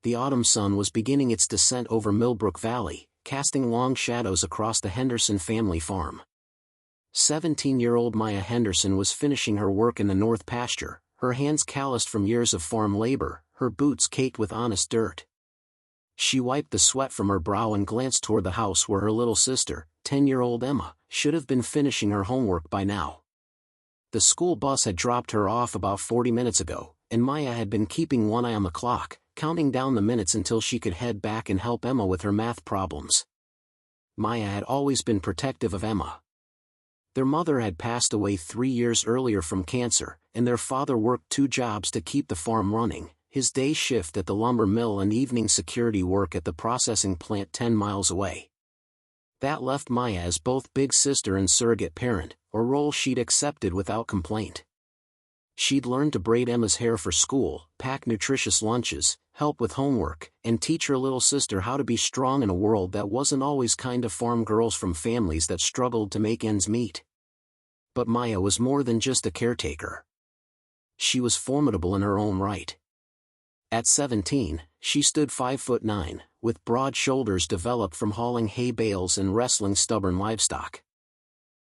The autumn sun was beginning its descent over Millbrook Valley, casting long shadows across the Henderson family farm. 17-year-old Maya Henderson was finishing her work in the north pasture, her hands calloused from years of farm labor, her boots caked with honest dirt. She wiped the sweat from her brow and glanced toward the house where her little sister, 10-year-old Emma, should have been finishing her homework by now. The school bus had dropped her off about 40 minutes ago, and Maya had been keeping one eye on the clock, counting down the minutes until she could head back and help Emma with her math problems. Maya had always been protective of Emma. Their mother had passed away 3 years earlier from cancer, and their father worked 2 jobs to keep the farm running, his day shift at the lumber mill and evening security work at the processing plant 10 miles away. That left Maya as both big sister and surrogate parent, a role she'd accepted without complaint. She'd learned to braid Emma's hair for school, pack nutritious lunches, help with homework, and teach her little sister how to be strong in a world that wasn't always kind to farm girls from families that struggled to make ends meet. But Maya was more than just a caretaker. She was formidable in her own right. At 17, she stood 5'9", with broad shoulders developed from hauling hay bales and wrestling stubborn livestock.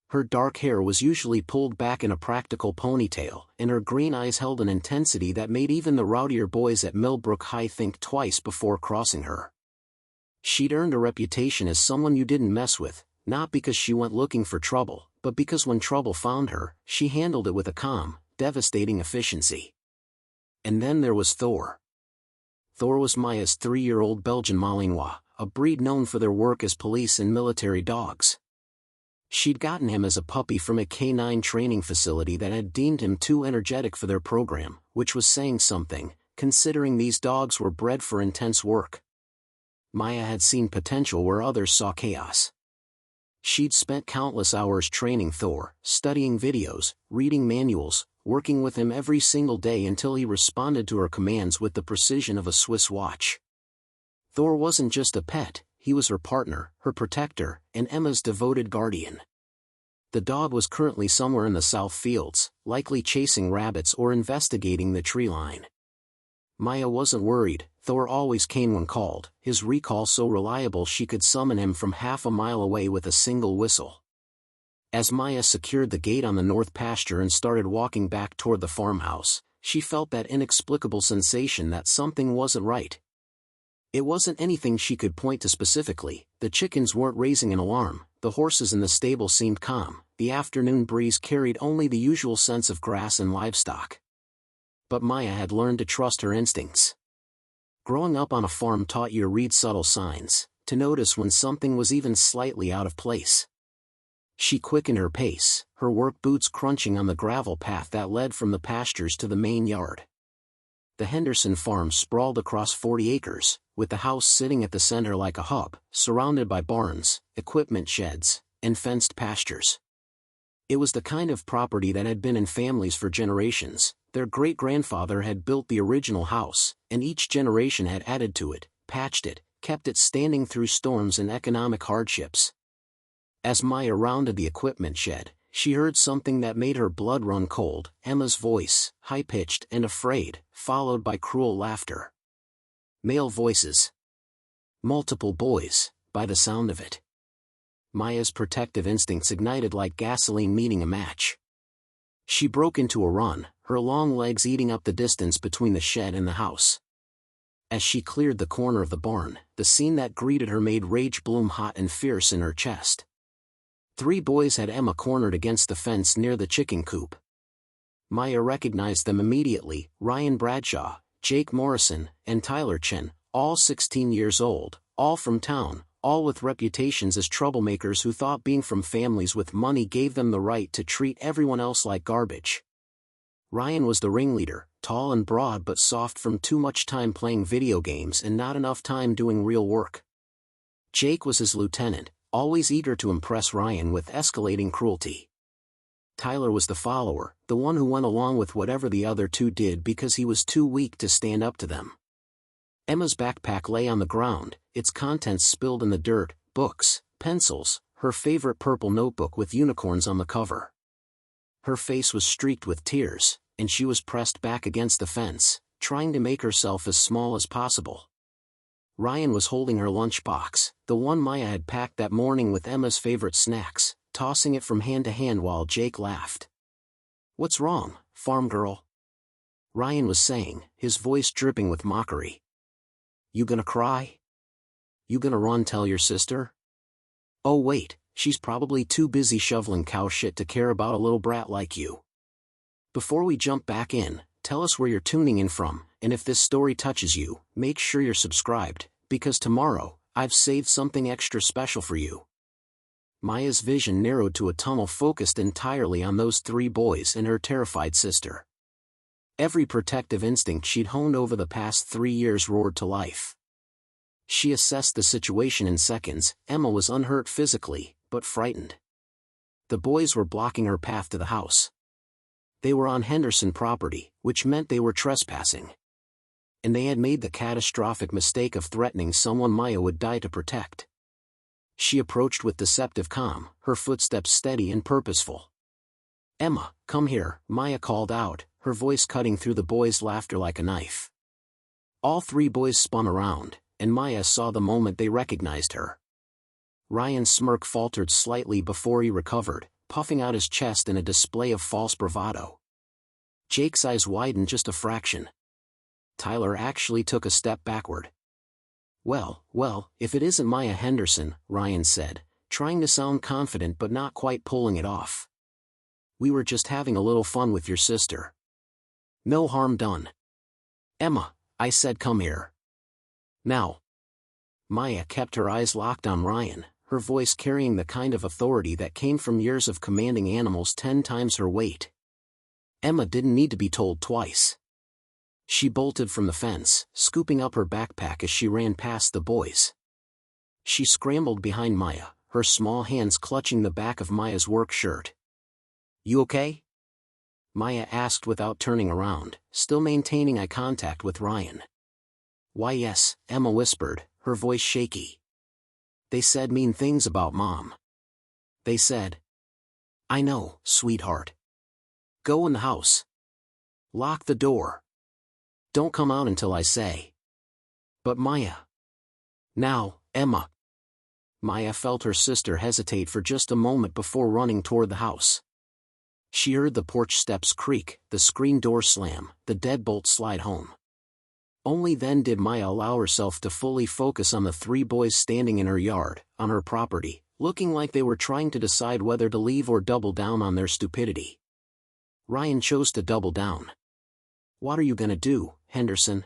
Her dark hair was usually pulled back in a practical ponytail, and her green eyes held an intensity that made even the rowdier boys at Millbrook High think twice before crossing her. She'd earned a reputation as someone you didn't mess with, not because she went looking for trouble, but because when trouble found her, she handled it with a calm, devastating efficiency. And then there was Thor. Thor was Maya's 3-year-old Belgian Malinois, a breed known for their work as police and military dogs. She'd gotten him as a puppy from a canine training facility that had deemed him too energetic for their program, which was saying something, considering these dogs were bred for intense work. Maya had seen potential where others saw chaos. She'd spent countless hours training Thor, studying videos, reading manuals, working with him every single day until he responded to her commands with the precision of a Swiss watch. Thor wasn't just a pet, he was her partner, her protector, and Emma's devoted guardian. The dog was currently somewhere in the South Fields, likely chasing rabbits or investigating the tree line. Maya wasn't worried, Thor always came when called, his recall so reliable she could summon him from half a mile away with a single whistle. As Maya secured the gate on the north pasture and started walking back toward the farmhouse, she felt that inexplicable sensation that something wasn't right. It wasn't anything she could point to specifically, the chickens weren't raising an alarm, the horses in the stable seemed calm, the afternoon breeze carried only the usual scents of grass and livestock. But Maya had learned to trust her instincts. Growing up on a farm taught you to read subtle signs, to notice when something was even slightly out of place. She quickened her pace, her work boots crunching on the gravel path that led from the pastures to the main yard. The Henderson farm sprawled across 40 acres, with the house sitting at the center like a hub, surrounded by barns, equipment sheds, and fenced pastures. It was the kind of property that had been in families for generations. Their great-grandfather had built the original house, and each generation had added to it, patched it, kept it standing through storms and economic hardships. As Maya rounded the equipment shed, she heard something that made her blood run cold, Emma's voice, high-pitched and afraid, followed by cruel laughter. Male voices. Multiple boys, by the sound of it. Maya's protective instincts ignited like gasoline meeting a match. She broke into a run, her long legs eating up the distance between the shed and the house. As she cleared the corner of the barn, the scene that greeted her made rage bloom hot and fierce in her chest. 3 boys had Emma cornered against the fence near the chicken coop. Maya recognized them immediately, Ryan Bradshaw, Jake Morrison, and Tyler Chen, all 16 years old, all from town, all with reputations as troublemakers who thought being from families with money gave them the right to treat everyone else like garbage. Ryan was the ringleader, tall and broad but soft from too much time playing video games and not enough time doing real work. Jake was his lieutenant, always eager to impress Ryan with escalating cruelty. Tyler was the follower, the one who went along with whatever the other 2 did because he was too weak to stand up to them. Emma's backpack lay on the ground, its contents spilled in the dirt, books, pencils, her favorite purple notebook with unicorns on the cover. Her face was streaked with tears, and she was pressed back against the fence, trying to make herself as small as possible. Ryan was holding her lunchbox, the one Maya had packed that morning with Emma's favorite snacks, tossing it from hand to hand while Jake laughed. "What's wrong, farm girl?" Ryan was saying, his voice dripping with mockery. "You gonna cry? You gonna run tell your sister? Oh wait, she's probably too busy shoveling cow shit to care about a little brat like you." Before we jump back in, tell us where you're tuning in from, and if this story touches you, make sure you're subscribed, because tomorrow, I've saved something extra special for you. Maya's vision narrowed to a tunnel focused entirely on those 3 boys and her terrified sister. Every protective instinct she'd honed over the past 3 years roared to life. She assessed the situation in seconds. Emma was unhurt physically, but frightened. The boys were blocking her path to the house. They were on Henderson property, which meant they were trespassing. And they had made the catastrophic mistake of threatening someone Maya would die to protect. She approached with deceptive calm, her footsteps steady and purposeful. "Emma, come here," Maya called out, her voice cutting through the boys' laughter like a knife. All 3 boys spun around, and Maya saw the moment they recognized her. Ryan's smirk faltered slightly before he recovered, puffing out his chest in a display of false bravado. Jake's eyes widened just a fraction. Tyler actually took a step backward. Well, if it isn't Maya Henderson," Ryan said, trying to sound confident but not quite pulling it off. "We were just having a little fun with your sister. No harm done." "Emma," I said, "come here. Now." Maya kept her eyes locked on Ryan, her voice carrying the kind of authority that came from years of commanding animals 10 times her weight. Emma didn't need to be told twice. She bolted from the fence, scooping up her backpack as she ran past the boys. She scrambled behind Maya, her small hands clutching the back of Maya's work shirt. "You okay?" Maya asked without turning around, still maintaining eye contact with Ryan. "Why yes," Emma whispered, her voice shaky. "They said mean things about Mom. They said." "I know, sweetheart. Go in the house. Lock the door. Don't come out until I say." "But Maya." "Now, Emma." Maya felt her sister hesitate for just a moment before running toward the house. She heard the porch steps creak, the screen door slam, the deadbolt slide home. Only then did Maya allow herself to fully focus on the 3 boys standing in her yard, on her property, looking like they were trying to decide whether to leave or double down on their stupidity. Ryan chose to double down. "What are you gonna do, Henderson?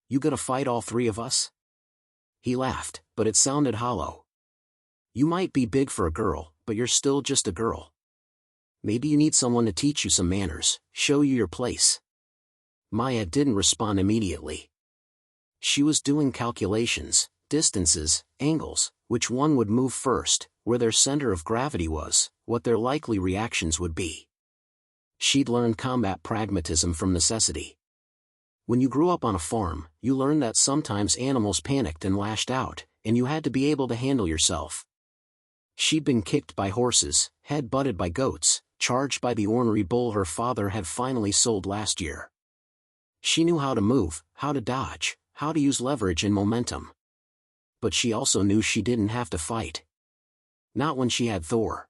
You gonna fight all 3 of us?" He laughed, but it sounded hollow. "You might be big for a girl, but you're still just a girl. Maybe you need someone to teach you some manners, show you your place." Maya didn't respond immediately. She was doing calculations, distances, angles, which one would move first, where their center of gravity was, what their likely reactions would be. She'd learned combat pragmatism from necessity. When you grew up on a farm, you learned that sometimes animals panicked and lashed out, and you had to be able to handle yourself. She'd been kicked by horses, head-butted by goats, charged by the ornery bull her father had finally sold last year. She knew how to move, how to dodge, how to use leverage and momentum. But she also knew she didn't have to fight. Not when she had Thor.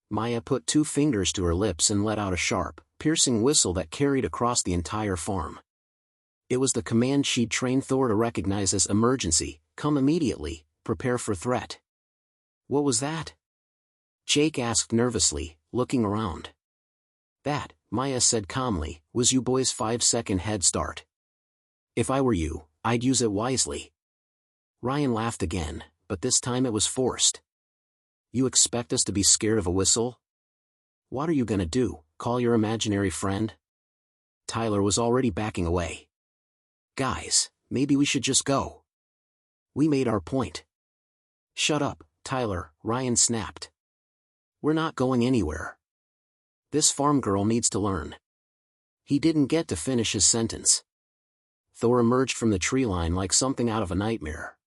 Maya put 2 fingers to her lips and let out a sharp, piercing whistle that carried across the entire farm. It was the command she'd trained Thor to recognize as emergency, come immediately, prepare for threat. "What was that?" Jake asked nervously, looking around. "That," Maya said calmly, "was you boys' 5-second head start. If I were you, I'd use it wisely." Ryan laughed again, but this time it was forced. "You expect us to be scared of a whistle? What are you gonna do, call your imaginary friend?" Tyler was already backing away. "Guys, maybe we should just go. We made our point." "Shut up, Tyler," Ryan snapped. "We're not going anywhere. This farm girl needs to learn." He didn't get to finish his sentence. Thor emerged from the tree line like something out of a nightmare.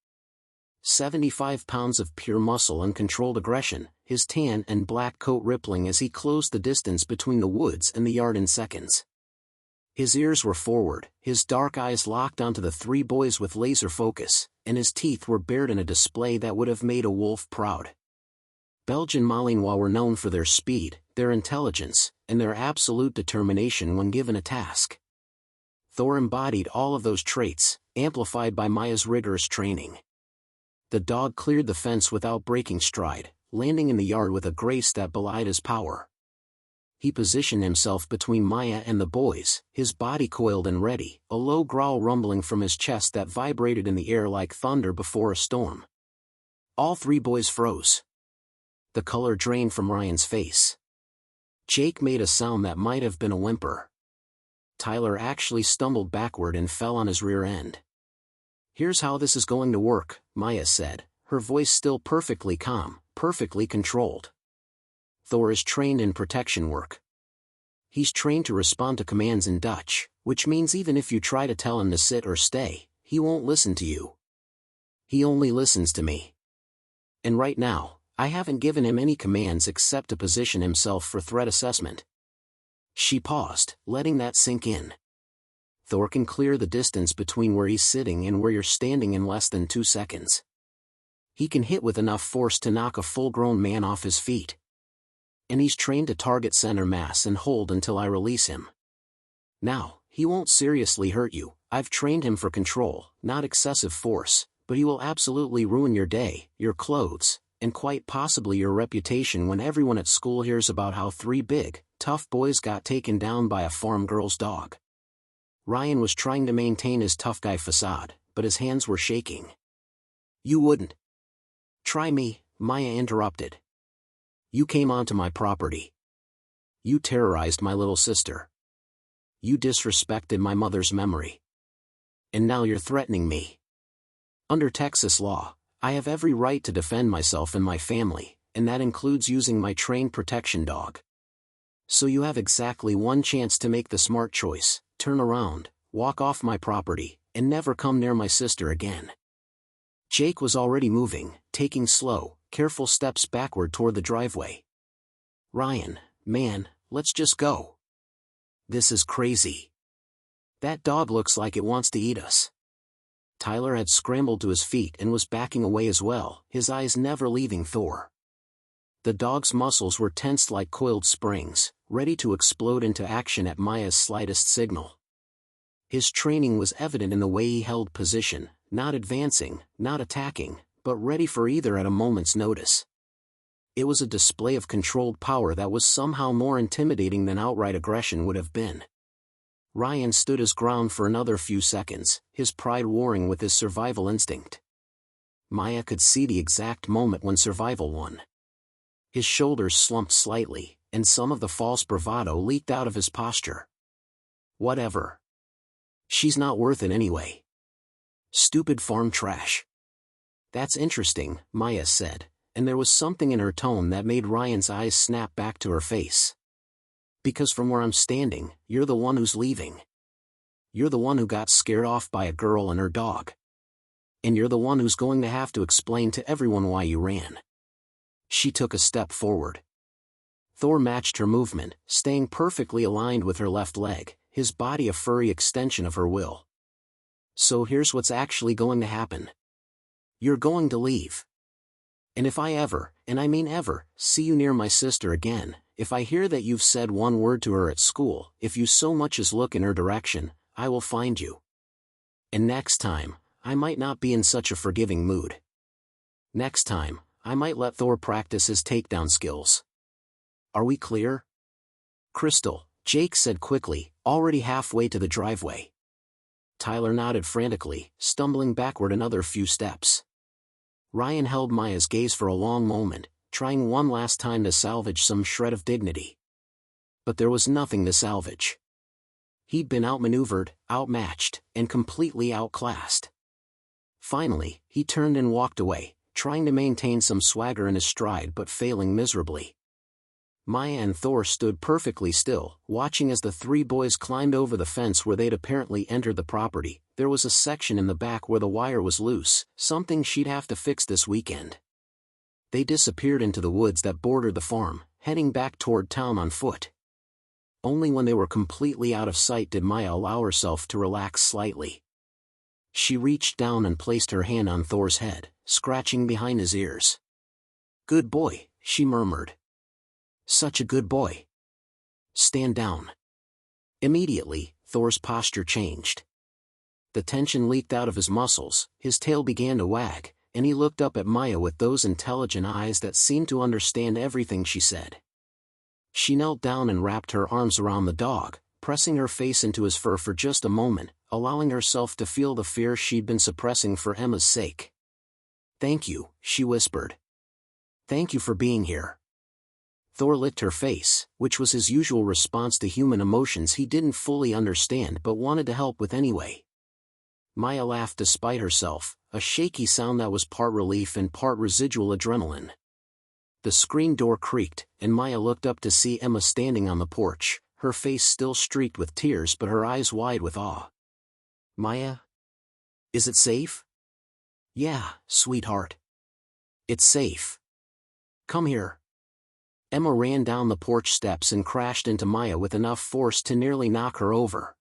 75 pounds of pure muscle and controlled aggression, his tan and black coat rippling as he closed the distance between the woods and the yard in seconds. His ears were forward, his dark eyes locked onto the three boys with laser focus, and his teeth were bared in a display that would have made a wolf proud. Belgian Malinois were known for their speed, their intelligence, and their absolute determination when given a task. Thor embodied all of those traits, amplified by Maya's rigorous training. The dog cleared the fence without breaking stride, landing in the yard with a grace that belied his power. He positioned himself between Maya and the boys, his body coiled and ready, a low growl rumbling from his chest that vibrated in the air like thunder before a storm. All three boys froze. The color drained from Ryan's face. Jake made a sound that might have been a whimper. Tyler actually stumbled backward and fell on his rear end. "Here's how this is going to work," Maya said, her voice still perfectly calm, perfectly controlled. "Thor is trained in protection work. He's trained to respond to commands in Dutch, which means even if you try to tell him to sit or stay, he won't listen to you. He only listens to me. And right now, I haven't given him any commands except to position himself for threat assessment." She paused, letting that sink in. "Thor can clear the distance between where he's sitting and where you're standing in less than 2 seconds. He can hit with enough force to knock a full-grown man off his feet. And he's trained to target center mass and hold until I release him. Now, he won't seriously hurt you. I've trained him for control, not excessive force, but he will absolutely ruin your day, your clothes, and quite possibly your reputation when everyone at school hears about how 3 big, tough boys got taken down by a farm girl's dog." Ryan was trying to maintain his tough guy facade, but his hands were shaking. "You wouldn't." "Try me," Maya interrupted. "You came onto my property. You terrorized my little sister. You disrespected my mother's memory. And now you're threatening me. Under Texas law, I have every right to defend myself and my family, and that includes using my trained protection dog. So you have exactly one chance to make the smart choice: turn around, walk off my property, and never come near my sister again." Jake was already moving, taking slow, careful steps backward toward the driveway. "Ryan, man, let's just go. This is crazy. That dog looks like it wants to eat us." Tyler had scrambled to his feet and was backing away as well, his eyes never leaving Thor. The dog's muscles were tensed like coiled springs, ready to explode into action at Maya's slightest signal. His training was evident in the way he held position, not advancing, not attacking, but ready for either at a moment's notice. It was a display of controlled power that was somehow more intimidating than outright aggression would have been. Ryan stood his ground for another few seconds, his pride warring with his survival instinct. Maya could see the exact moment when survival won. His shoulders slumped slightly, and some of the false bravado leaked out of his posture. "Whatever. She's not worth it anyway. Stupid farm trash." "That's interesting," Maya said, and there was something in her tone that made Ryan's eyes snap back to her face. "Because from where I'm standing, you're the one who's leaving. You're the one who got scared off by a girl and her dog. And you're the one who's going to have to explain to everyone why you ran." She took a step forward. Thor matched her movement, staying perfectly aligned with her left leg, his body a furry extension of her will. "So here's what's actually going to happen. You're going to leave. And if I ever, and I mean ever, see you near my sister again, if I hear that you've said one word to her at school, if you so much as look in her direction, I will find you. And next time, I might not be in such a forgiving mood. Next time, I might let Thor practice his takedown skills. Are we clear?" "Crystal," Jake said quickly, already halfway to the driveway. Tyler nodded frantically, stumbling backward another few steps. Ryan held Maya's gaze for a long moment, trying one last time to salvage some shred of dignity. But there was nothing to salvage. He'd been outmaneuvered, outmatched, and completely outclassed. Finally, he turned and walked away, trying to maintain some swagger in his stride but failing miserably. Maya and Thor stood perfectly still, watching as the 3 boys climbed over the fence where they'd apparently entered the property. There was a section in the back where the wire was loose, something she'd have to fix this weekend. They disappeared into the woods that bordered the farm, heading back toward town on foot. Only when they were completely out of sight did Maya allow herself to relax slightly. She reached down and placed her hand on Thor's head, scratching behind his ears. "Good boy," she murmured. "Such a good boy. Stand down." Immediately, Thor's posture changed. The tension leaked out of his muscles, his tail began to wag, and he looked up at Maya with those intelligent eyes that seemed to understand everything she said. She knelt down and wrapped her arms around the dog, pressing her face into his fur for just a moment, allowing herself to feel the fear she'd been suppressing for Emma's sake. "Thank you," she whispered. "Thank you for being here." Thor licked her face, which was his usual response to human emotions he didn't fully understand but wanted to help with anyway. Maya laughed despite herself, a shaky sound that was part relief and part residual adrenaline. The screen door creaked, and Maya looked up to see Emma standing on the porch, her face still streaked with tears but her eyes wide with awe. "Maya? Is it safe?" "Yeah, sweetheart. It's safe. Come here." Emma ran down the porch steps and crashed into Maya with enough force to nearly knock her over.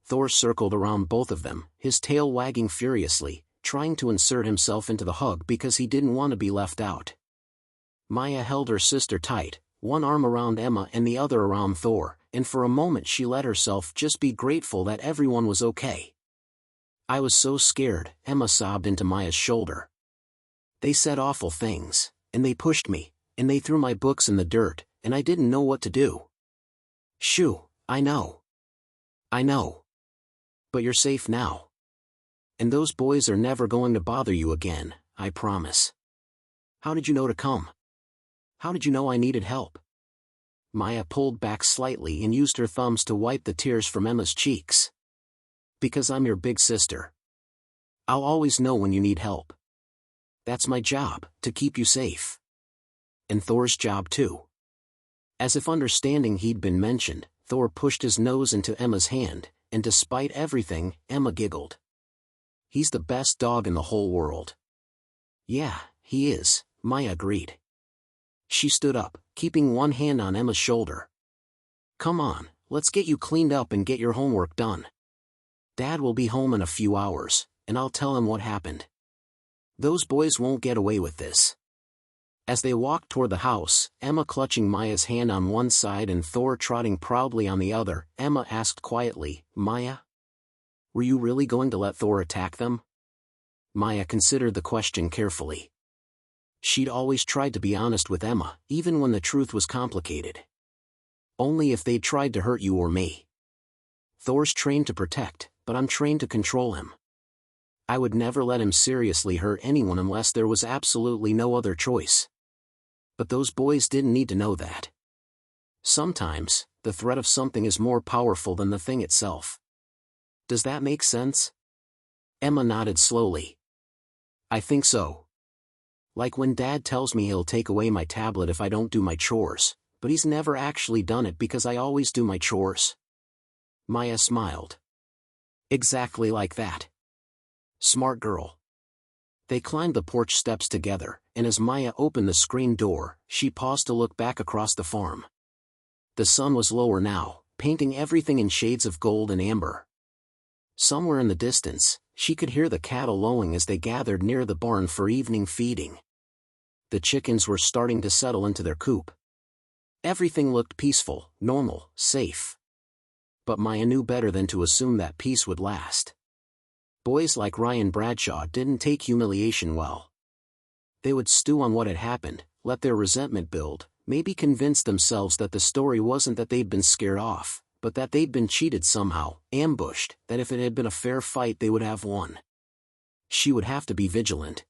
Thor circled around both of them, his tail wagging furiously, trying to insert himself into the hug because he didn't want to be left out. Maya held her sister tight, one arm around Emma and the other around Thor, and for a moment she let herself just be grateful that everyone was okay. "I was so scared," Emma sobbed into Maya's shoulder. "They said awful things, and they pushed me, and they threw my books in the dirt, and I didn't know what to do." "Shoo, I know. I know. But you're safe now. And those boys are never going to bother you again, I promise." "How did you know to come? How did you know I needed help?" Maya pulled back slightly and used her thumbs to wipe the tears from Emma's cheeks. "Because I'm your big sister. I'll always know when you need help. That's my job, to keep you safe. And Thor's job too." As if understanding he'd been mentioned, Thor pushed his nose into Emma's hand, and despite everything, Emma giggled. "He's the best dog in the whole world." "Yeah, he is," Maya agreed. She stood up, keeping one hand on Emma's shoulder. "Come on, let's get you cleaned up and get your homework done. Dad will be home in a few hours, and I'll tell him what happened. Those boys won't get away with this." As they walked toward the house, Emma clutching Maya's hand on one side and Thor trotting proudly on the other, Emma asked quietly, "Maya? Were you really going to let Thor attack them?" Maya considered the question carefully. She'd always tried to be honest with Emma, even when the truth was complicated. "Only if they'd tried to hurt you or me. Thor's trained to protect, but I'm trained to control him. I would never let him seriously hurt anyone unless there was absolutely no other choice. But those boys didn't need to know that. Sometimes, the threat of something is more powerful than the thing itself. Does that make sense?" Emma nodded slowly. "I think so. Like when Dad tells me he'll take away my tablet if I don't do my chores, but he's never actually done it because I always do my chores." Maya smiled. "Exactly like that. Smart girl." They climbed the porch steps together, and as Maya opened the screen door, she paused to look back across the farm. The sun was lower now, painting everything in shades of gold and amber. Somewhere in the distance, she could hear the cattle lowing as they gathered near the barn for evening feeding. The chickens were starting to settle into their coop. Everything looked peaceful, normal, safe. But Maya knew better than to assume that peace would last. Boys like Ryan Bradshaw didn't take humiliation well. They would stew on what had happened, let their resentment build, maybe convince themselves that the story wasn't that they'd been scared off, but that they'd been cheated somehow, ambushed, that if it had been a fair fight they would have won. She would have to be vigilant.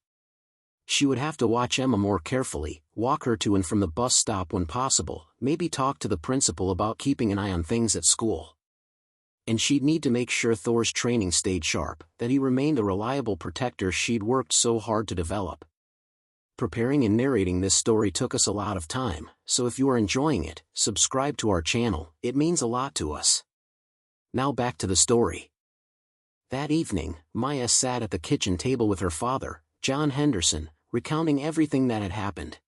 She would have to watch Emma more carefully, walk her to and from the bus stop when possible, maybe talk to the principal about keeping an eye on things at school. And she'd need to make sure Thor's training stayed sharp, that he remained the reliable protector she'd worked so hard to develop. Preparing and narrating this story took us a lot of time, so if you are enjoying it, subscribe to our channel, it means a lot to us. Now back to the story. That evening, Maya sat at the kitchen table with her father, John Henderson, recounting everything that had happened.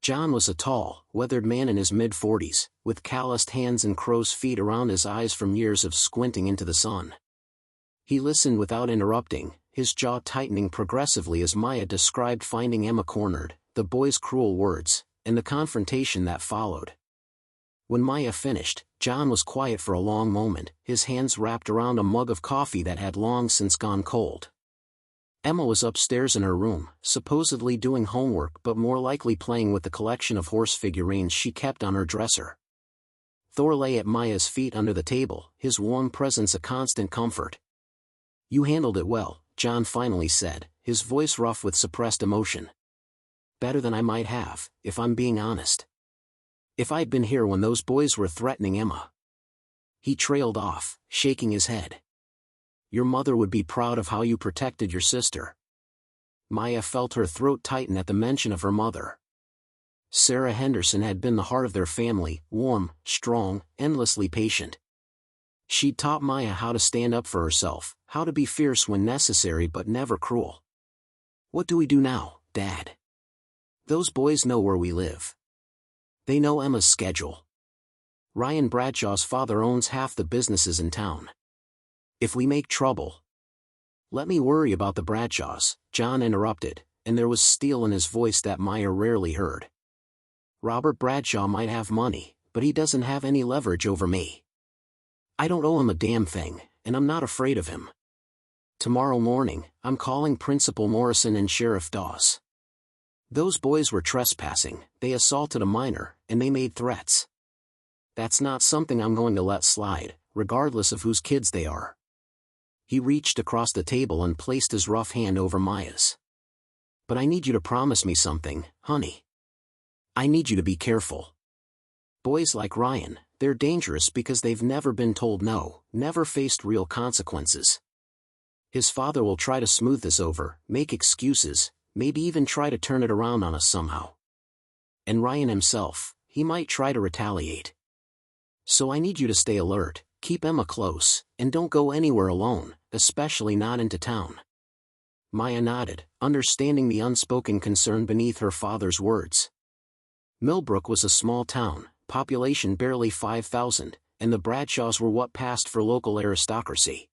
John was a tall, weathered man in his mid-40s, with calloused hands and crow's feet around his eyes from years of squinting into the sun. He listened without interrupting, his jaw tightening progressively as Maya described finding Emma cornered, the boy's cruel words, and the confrontation that followed. When Maya finished, John was quiet for a long moment, his hands wrapped around a mug of coffee that had long since gone cold. Emma was upstairs in her room, supposedly doing homework but more likely playing with the collection of horse figurines she kept on her dresser. Thor lay at Maya's feet under the table, his warm presence a constant comfort. "You handled it well," John finally said, his voice rough with suppressed emotion. "Better than I might have, if I'm being honest. If I'd been here when those boys were threatening Emma." He trailed off, shaking his head. "Your mother would be proud of how you protected your sister." Maya felt her throat tighten at the mention of her mother. Sarah Henderson had been the heart of their family, warm, strong, endlessly patient. She'd taught Maya how to stand up for herself, how to be fierce when necessary but never cruel. "What do we do now, Dad? Those boys know where we live. They know Emma's schedule. Ryan Bradshaw's father owns half the businesses in town. If we make trouble—" "Let me worry about the Bradshaws," John interrupted, and there was steel in his voice that Maya rarely heard. "Robert Bradshaw might have money, but he doesn't have any leverage over me. I don't owe him a damn thing, and I'm not afraid of him. Tomorrow morning, I'm calling Principal Morrison and Sheriff Dawes. Those boys were trespassing, they assaulted a minor, and they made threats. That's not something I'm going to let slide, regardless of whose kids they are." He reached across the table and placed his rough hand over Maya's. "But I need you to promise me something, honey. I need you to be careful. Boys like Ryan, they're dangerous because they've never been told no, never faced real consequences. His father will try to smooth this over, make excuses, maybe even try to turn it around on us somehow. And Ryan himself, he might try to retaliate. So I need you to stay alert, keep Emma close, and don't go anywhere alone, especially not into town." Maya nodded, understanding the unspoken concern beneath her father's words. Millbrook was a small town, population barely 5,000, and the Bradshaws were what passed for local aristocracy.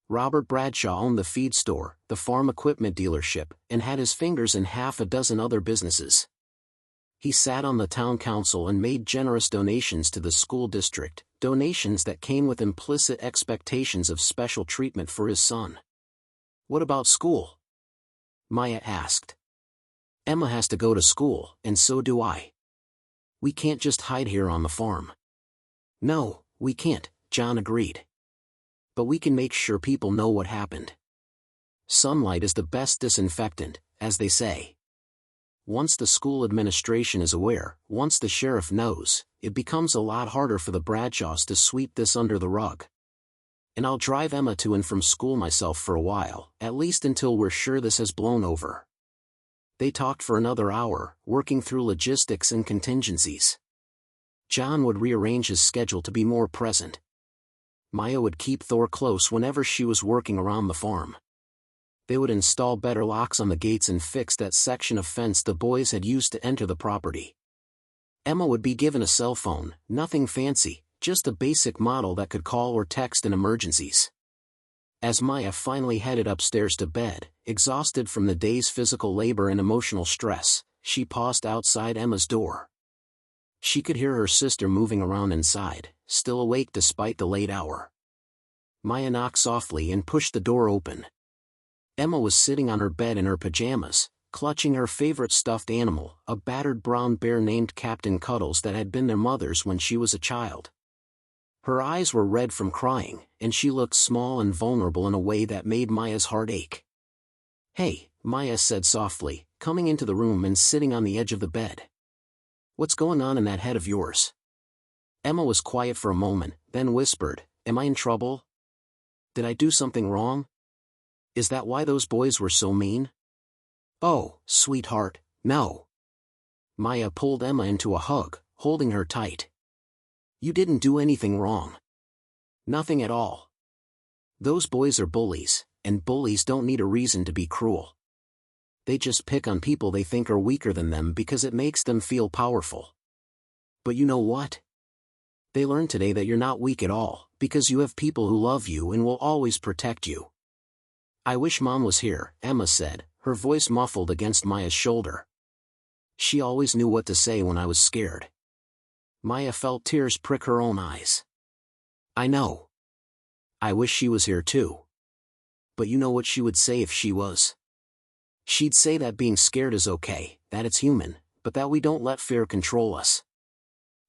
Robert Bradshaw owned the feed store, the farm equipment dealership, and had his fingers in half a dozen other businesses. He sat on the town council and made generous donations to the school district, donations that came with implicit expectations of special treatment for his son. "What about school?" Maya asked. "Emma has to go to school, and so do I. We can't just hide here on the farm." "No, we can't," John agreed. "But we can make sure people know what happened. Sunlight is the best disinfectant, as they say. Once the school administration is aware, once the sheriff knows, it becomes a lot harder for the Bradshaws to sweep this under the rug. And I'll drive Emma to and from school myself for a while, at least until we're sure this has blown over." They talked for another hour, working through logistics and contingencies. John would rearrange his schedule to be more present. Maya would keep Thor close whenever she was working around the farm. They would install better locks on the gates and fix that section of fence the boys had used to enter the property. Emma would be given a cell phone, nothing fancy, just a basic model that could call or text in emergencies. As Maya finally headed upstairs to bed, exhausted from the day's physical labor and emotional stress, she paused outside Emma's door. She could hear her sister moving around inside, still awake despite the late hour. Maya knocked softly and pushed the door open. Emma was sitting on her bed in her pajamas, clutching her favorite stuffed animal, a battered brown bear named Captain Cuddles that had been their mother's when she was a child. Her eyes were red from crying, and she looked small and vulnerable in a way that made Maya's heart ache. "Hey," Maya said softly, coming into the room and sitting on the edge of the bed. "What's going on in that head of yours?" Emma was quiet for a moment, then whispered, "Am I in trouble? Did I do something wrong? Is that why those boys were so mean?" "Oh, sweetheart, no." Maya pulled Emma into a hug, holding her tight. "You didn't do anything wrong. Nothing at all. Those boys are bullies, and bullies don't need a reason to be cruel. They just pick on people they think are weaker than them because it makes them feel powerful. But you know what? They learn today that you're not weak at all, because you have people who love you and will always protect you. I wish Mom was here, Emma said, her voice muffled against Maya's shoulder. She always knew what to say when I was scared. Maya felt tears prick her own eyes. I know. I wish she was here too. But you know what she would say if she was? She'd say that being scared is okay, that it's human, but that we don't let fear control us.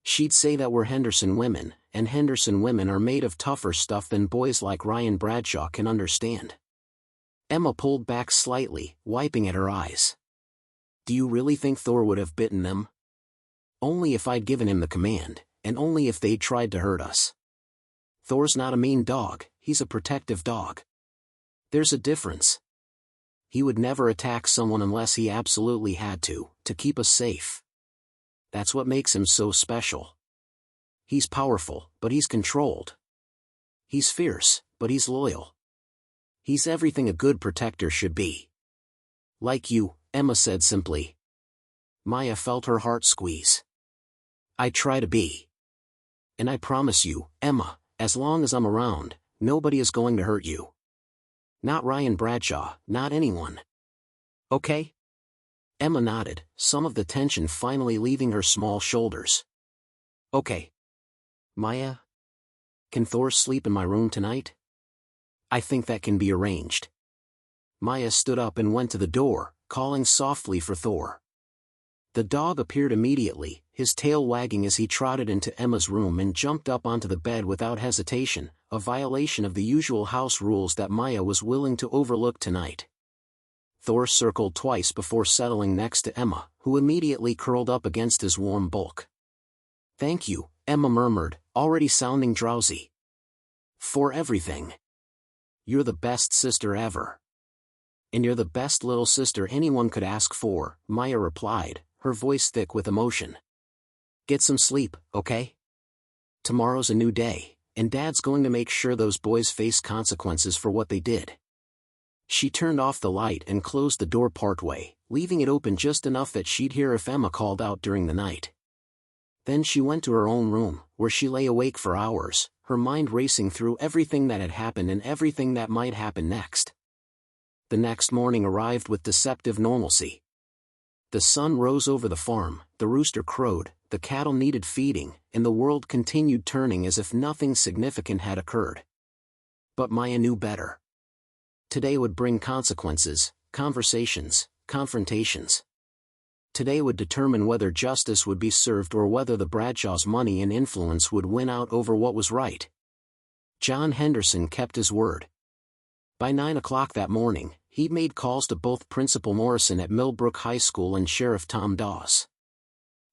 She'd say that we're Henderson women, and Henderson women are made of tougher stuff than boys like Ryan Bradshaw can understand. Emma pulled back slightly, wiping at her eyes. Do you really think Thor would have bitten them? Only if I'd given him the command, and only if they'd tried to hurt us. Thor's not a mean dog, he's a protective dog. There's a difference. He would never attack someone unless he absolutely had to keep us safe. That's what makes him so special. He's powerful, but he's controlled. He's fierce, but he's loyal. He's everything a good protector should be. Like you, Emma said simply. Maya felt her heart squeeze. I try to be. And I promise you, Emma, as long as I'm around, nobody is going to hurt you. Not Ryan Bradshaw, not anyone. Okay? Emma nodded, some of the tension finally leaving her small shoulders. Okay. Maya? Can Thor sleep in my room tonight? I think that can be arranged. Maya stood up and went to the door, calling softly for Thor. The dog appeared immediately, his tail wagging as he trotted into Emma's room and jumped up onto the bed without hesitation, a violation of the usual house rules that Maya was willing to overlook tonight. Thor circled twice before settling next to Emma, who immediately curled up against his warm bulk. Thank you, Emma murmured, already sounding drowsy. For everything. You're the best sister ever. And you're the best little sister anyone could ask for, Maya replied, her voice thick with emotion. Get some sleep, okay? Tomorrow's a new day, and Dad's going to make sure those boys face consequences for what they did. She turned off the light and closed the door partway, leaving it open just enough that she'd hear if Emma called out during the night. Then she went to her own room, where she lay awake for hours, her mind racing through everything that had happened and everything that might happen next. The next morning arrived with deceptive normalcy. The sun rose over the farm, the rooster crowed, the cattle needed feeding, and the world continued turning as if nothing significant had occurred. But Maya knew better. Today would bring consequences, conversations, confrontations. Today would determine whether justice would be served or whether the Bradshaw's money and influence would win out over what was right. John Henderson kept his word. By 9 o'clock that morning, he'd made calls to both Principal Morrison at Millbrook High School and Sheriff Tom Dawes.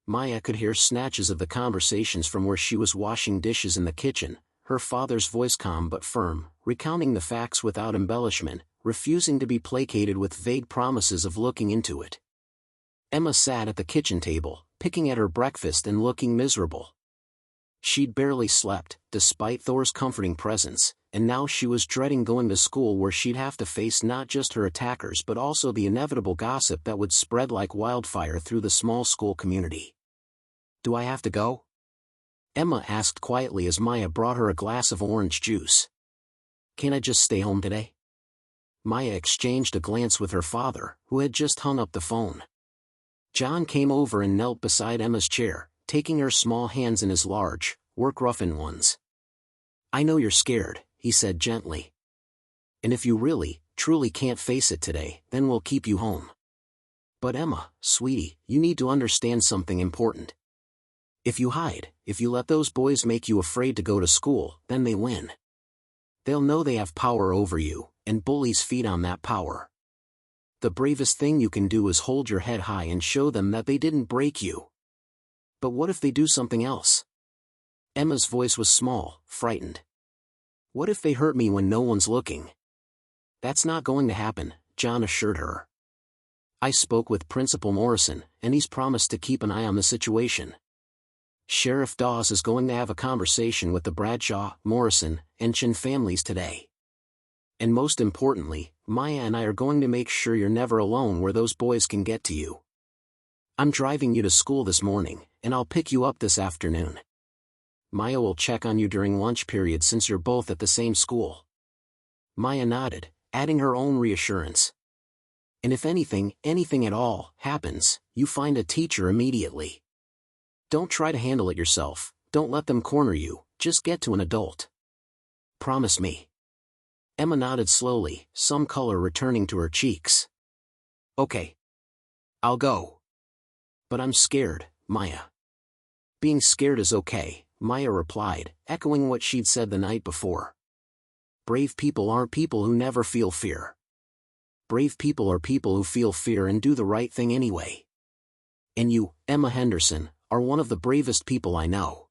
Maya could hear snatches of the conversations from where she was washing dishes in the kitchen, her father's voice calm but firm, recounting the facts without embellishment, refusing to be placated with vague promises of looking into it. Emma sat at the kitchen table, picking at her breakfast and looking miserable. She'd barely slept, despite Thor's comforting presence, and now she was dreading going to school where she'd have to face not just her attackers but also the inevitable gossip that would spread like wildfire through the small school community. Do I have to go? Emma asked quietly as Maya brought her a glass of orange juice. Can't I just stay home today? Maya exchanged a glance with her father, who had just hung up the phone. John came over and knelt beside Emma's chair, taking her small hands in his large, work-roughened ones. I know you're scared, he said gently. And if you really, truly can't face it today, then we'll keep you home. But Emma, sweetie, you need to understand something important. If you hide, if you let those boys make you afraid to go to school, then they win. They'll know they have power over you, and bullies feed on that power. The bravest thing you can do is hold your head high and show them that they didn't break you. But what if they do something else? Emma's voice was small, frightened. What if they hurt me when no one's looking? That's not going to happen, John assured her. I spoke with Principal Morrison, and he's promised to keep an eye on the situation. Sheriff Dawes is going to have a conversation with the Bradshaw, Morrison, and Chin families today. And most importantly, Maya and I are going to make sure you're never alone where those boys can get to you. I'm driving you to school this morning, and I'll pick you up this afternoon. Maya will check on you during lunch period since you're both at the same school. Maya nodded, adding her own reassurance. And if anything at all, happens, you find a teacher immediately. Don't try to handle it yourself, don't let them corner you, just get to an adult. Promise me. Emma nodded slowly, some color returning to her cheeks. Okay. I'll go. But I'm scared, Maya. Being scared is okay, Maya replied, echoing what she'd said the night before. Brave people aren't people who never feel fear. Brave people are people who feel fear and do the right thing anyway. And you, Emma Henderson, are one of the bravest people I know.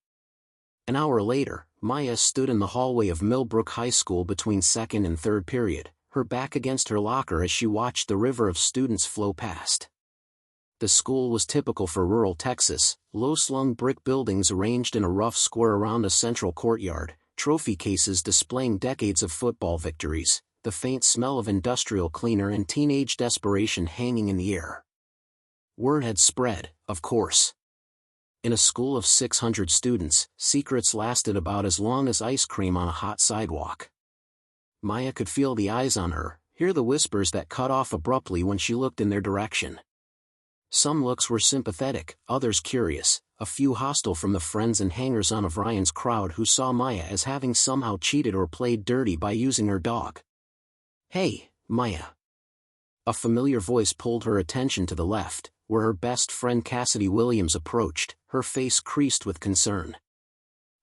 An hour later, Maya stood in the hallway of Millbrook High School between second and third period, her back against her locker as she watched the river of students flow past. The school was typical for rural Texas, low-slung brick buildings arranged in a rough square around a central courtyard, trophy cases displaying decades of football victories, the faint smell of industrial cleaner and teenage desperation hanging in the air. Word had spread, of course. In a school of 600 students, secrets lasted about as long as ice cream on a hot sidewalk. Maya could feel the eyes on her, hear the whispers that cut off abruptly when she looked in their direction. Some looks were sympathetic, others curious, a few hostile from the friends and hangers-on of Ryan's crowd who saw Maya as having somehow cheated or played dirty by using her dog. Hey, Maya. A familiar voice pulled her attention to the left, where her best friend Cassidy Williams approached, her face creased with concern.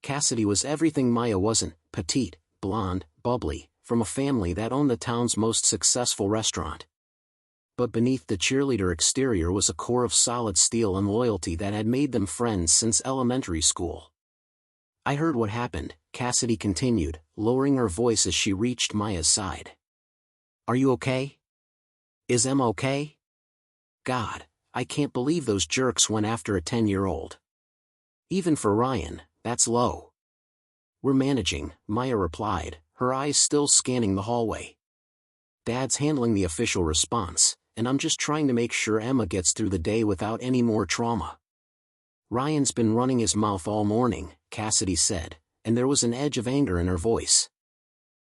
Cassidy was everything Maya wasn't, petite, blonde, bubbly, from a family that owned the town's most successful restaurant. But beneath the cheerleader exterior was a core of solid steel and loyalty that had made them friends since elementary school. I heard what happened, Cassidy continued, lowering her voice as she reached Maya's side. Are you okay? Is Emma okay? God, I can't believe those jerks went after a 10-year-old. Even for Ryan, that's low. We're managing, Maya replied, her eyes still scanning the hallway. Dad's handling the official response, and I'm just trying to make sure Emma gets through the day without any more trauma. Ryan's been running his mouth all morning, Cassidy said, and there was an edge of anger in her voice.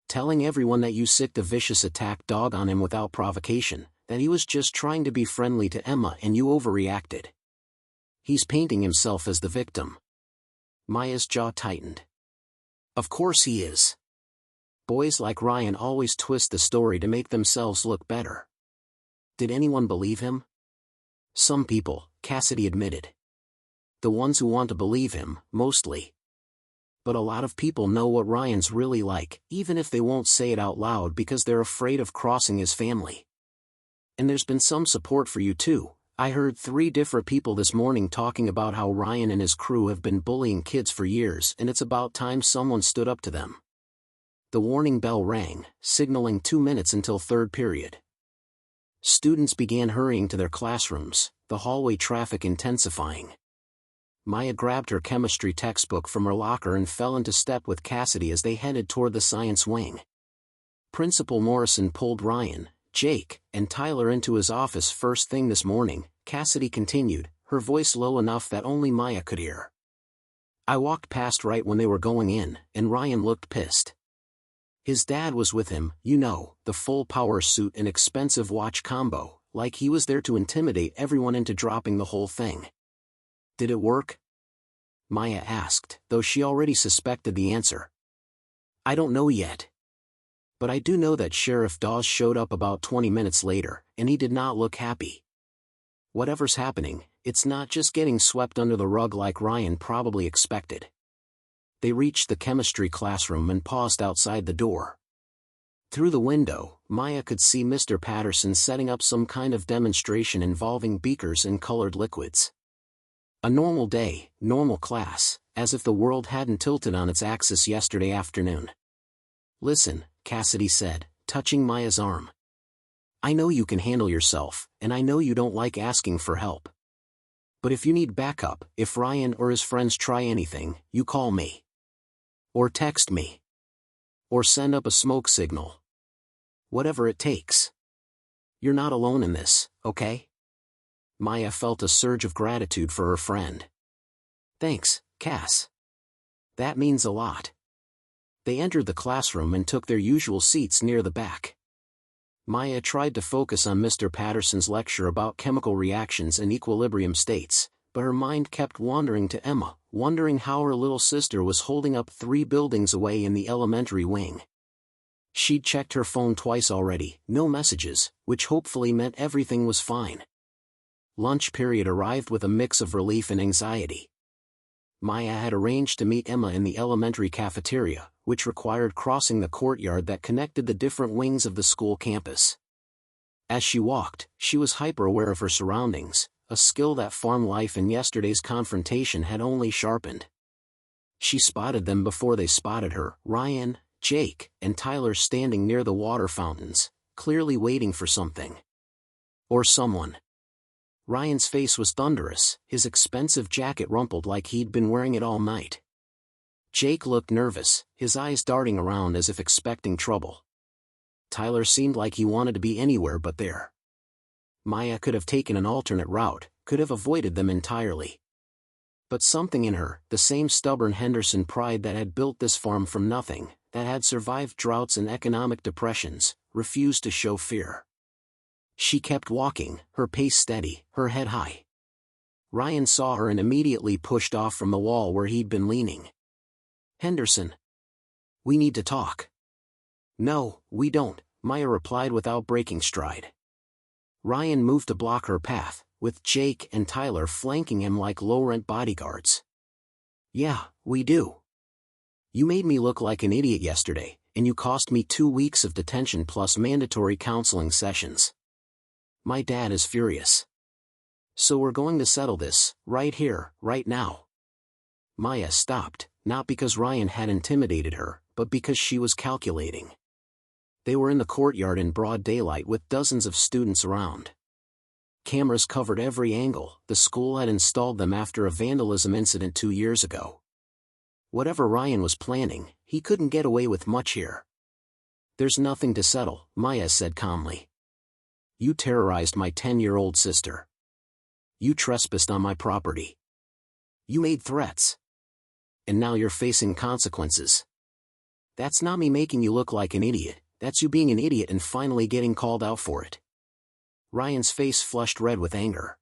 Telling everyone that you sicked a vicious attack dog on him without provocation, that he was just trying to be friendly to Emma and you overreacted. He's painting himself as the victim. Maya's jaw tightened. Of course he is. Boys like Ryan always twist the story to make themselves look better. Did anyone believe him? Some people, Cassidy admitted. The ones who want to believe him, mostly. But a lot of people know what Ryan's really like, even if they won't say it out loud because they're afraid of crossing his family. And there's been some support for you too. I heard 3 different people this morning talking about how Ryan and his crew have been bullying kids for years and it's about time someone stood up to them. The warning bell rang, signaling 2 minutes until third period. Students began hurrying to their classrooms, the hallway traffic intensifying. Maya grabbed her chemistry textbook from her locker and fell into step with Cassidy as they headed toward the science wing. Principal Morrison pulled Ryan, Jake, and Tyler into his office first thing this morning, Cassidy continued, her voice low enough that only Maya could hear. I walked past right when they were going in, and Ryan looked pissed. His dad was with him, you know, the full power suit and expensive watch combo, like he was there to intimidate everyone into dropping the whole thing. Did it work? Maya asked, though she already suspected the answer. I don't know yet. But I do know that Sheriff Dawes showed up about 20 minutes later, and he did not look happy. Whatever's happening, it's not just getting swept under the rug like Ryan probably expected. They reached the chemistry classroom and paused outside the door. Through the window, Maya could see Mr. Patterson setting up some kind of demonstration involving beakers and colored liquids. A normal day, normal class, as if the world hadn't tilted on its axis yesterday afternoon. Listen, Cassidy said, touching Maya's arm. I know you can handle yourself, and I know you don't like asking for help. But if you need backup, if Ryan or his friends try anything, you call me. Or text me. Or send up a smoke signal. Whatever it takes. You're not alone in this, okay? Maya felt a surge of gratitude for her friend. Thanks, Cass. That means a lot. They entered the classroom and took their usual seats near the back. Maya tried to focus on Mr. Patterson's lecture about chemical reactions and equilibrium states, but her mind kept wandering to Emma, wondering how her little sister was holding up 3 buildings away in the elementary wing. She'd checked her phone twice already, no messages, which hopefully meant everything was fine. Lunch period arrived with a mix of relief and anxiety. Maya had arranged to meet Emma in the elementary cafeteria, which required crossing the courtyard that connected the different wings of the school campus. As she walked, she was hyper-aware of her surroundings, a skill that farm life and yesterday's confrontation had only sharpened. She spotted them before they spotted her, Ryan, Jake, and Tyler standing near the water fountains, clearly waiting for something. Or someone. Ryan's face was thunderous, his expensive jacket rumpled like he'd been wearing it all night. Jake looked nervous, his eyes darting around as if expecting trouble. Tyler seemed like he wanted to be anywhere but there. Maya could have taken an alternate route, could have avoided them entirely. But something in her, the same stubborn Henderson pride that had built this farm from nothing, that had survived droughts and economic depressions, refused to show fear. She kept walking, her pace steady, her head high. Ryan saw her and immediately pushed off from the wall where he'd been leaning. Henderson. We need to talk. No, we don't, Maya replied without breaking stride. Ryan moved to block her path, with Jake and Tyler flanking him like low-rent bodyguards. Yeah, we do. You made me look like an idiot yesterday, and you cost me 2 weeks of detention plus mandatory counseling sessions. My dad is furious. So we're going to settle this, right here, right now. Maya stopped, not because Ryan had intimidated her, but because she was calculating. They were in the courtyard in broad daylight with dozens of students around. Cameras covered every angle, the school had installed them after a vandalism incident 2 years ago. Whatever Ryan was planning, he couldn't get away with much here. There's nothing to settle, Maya said calmly. You terrorized my 10-year-old sister. You trespassed on my property. You made threats. And now you're facing consequences. That's not me making you look like an idiot, that's you being an idiot and finally getting called out for it. Ryan's face flushed red with anger.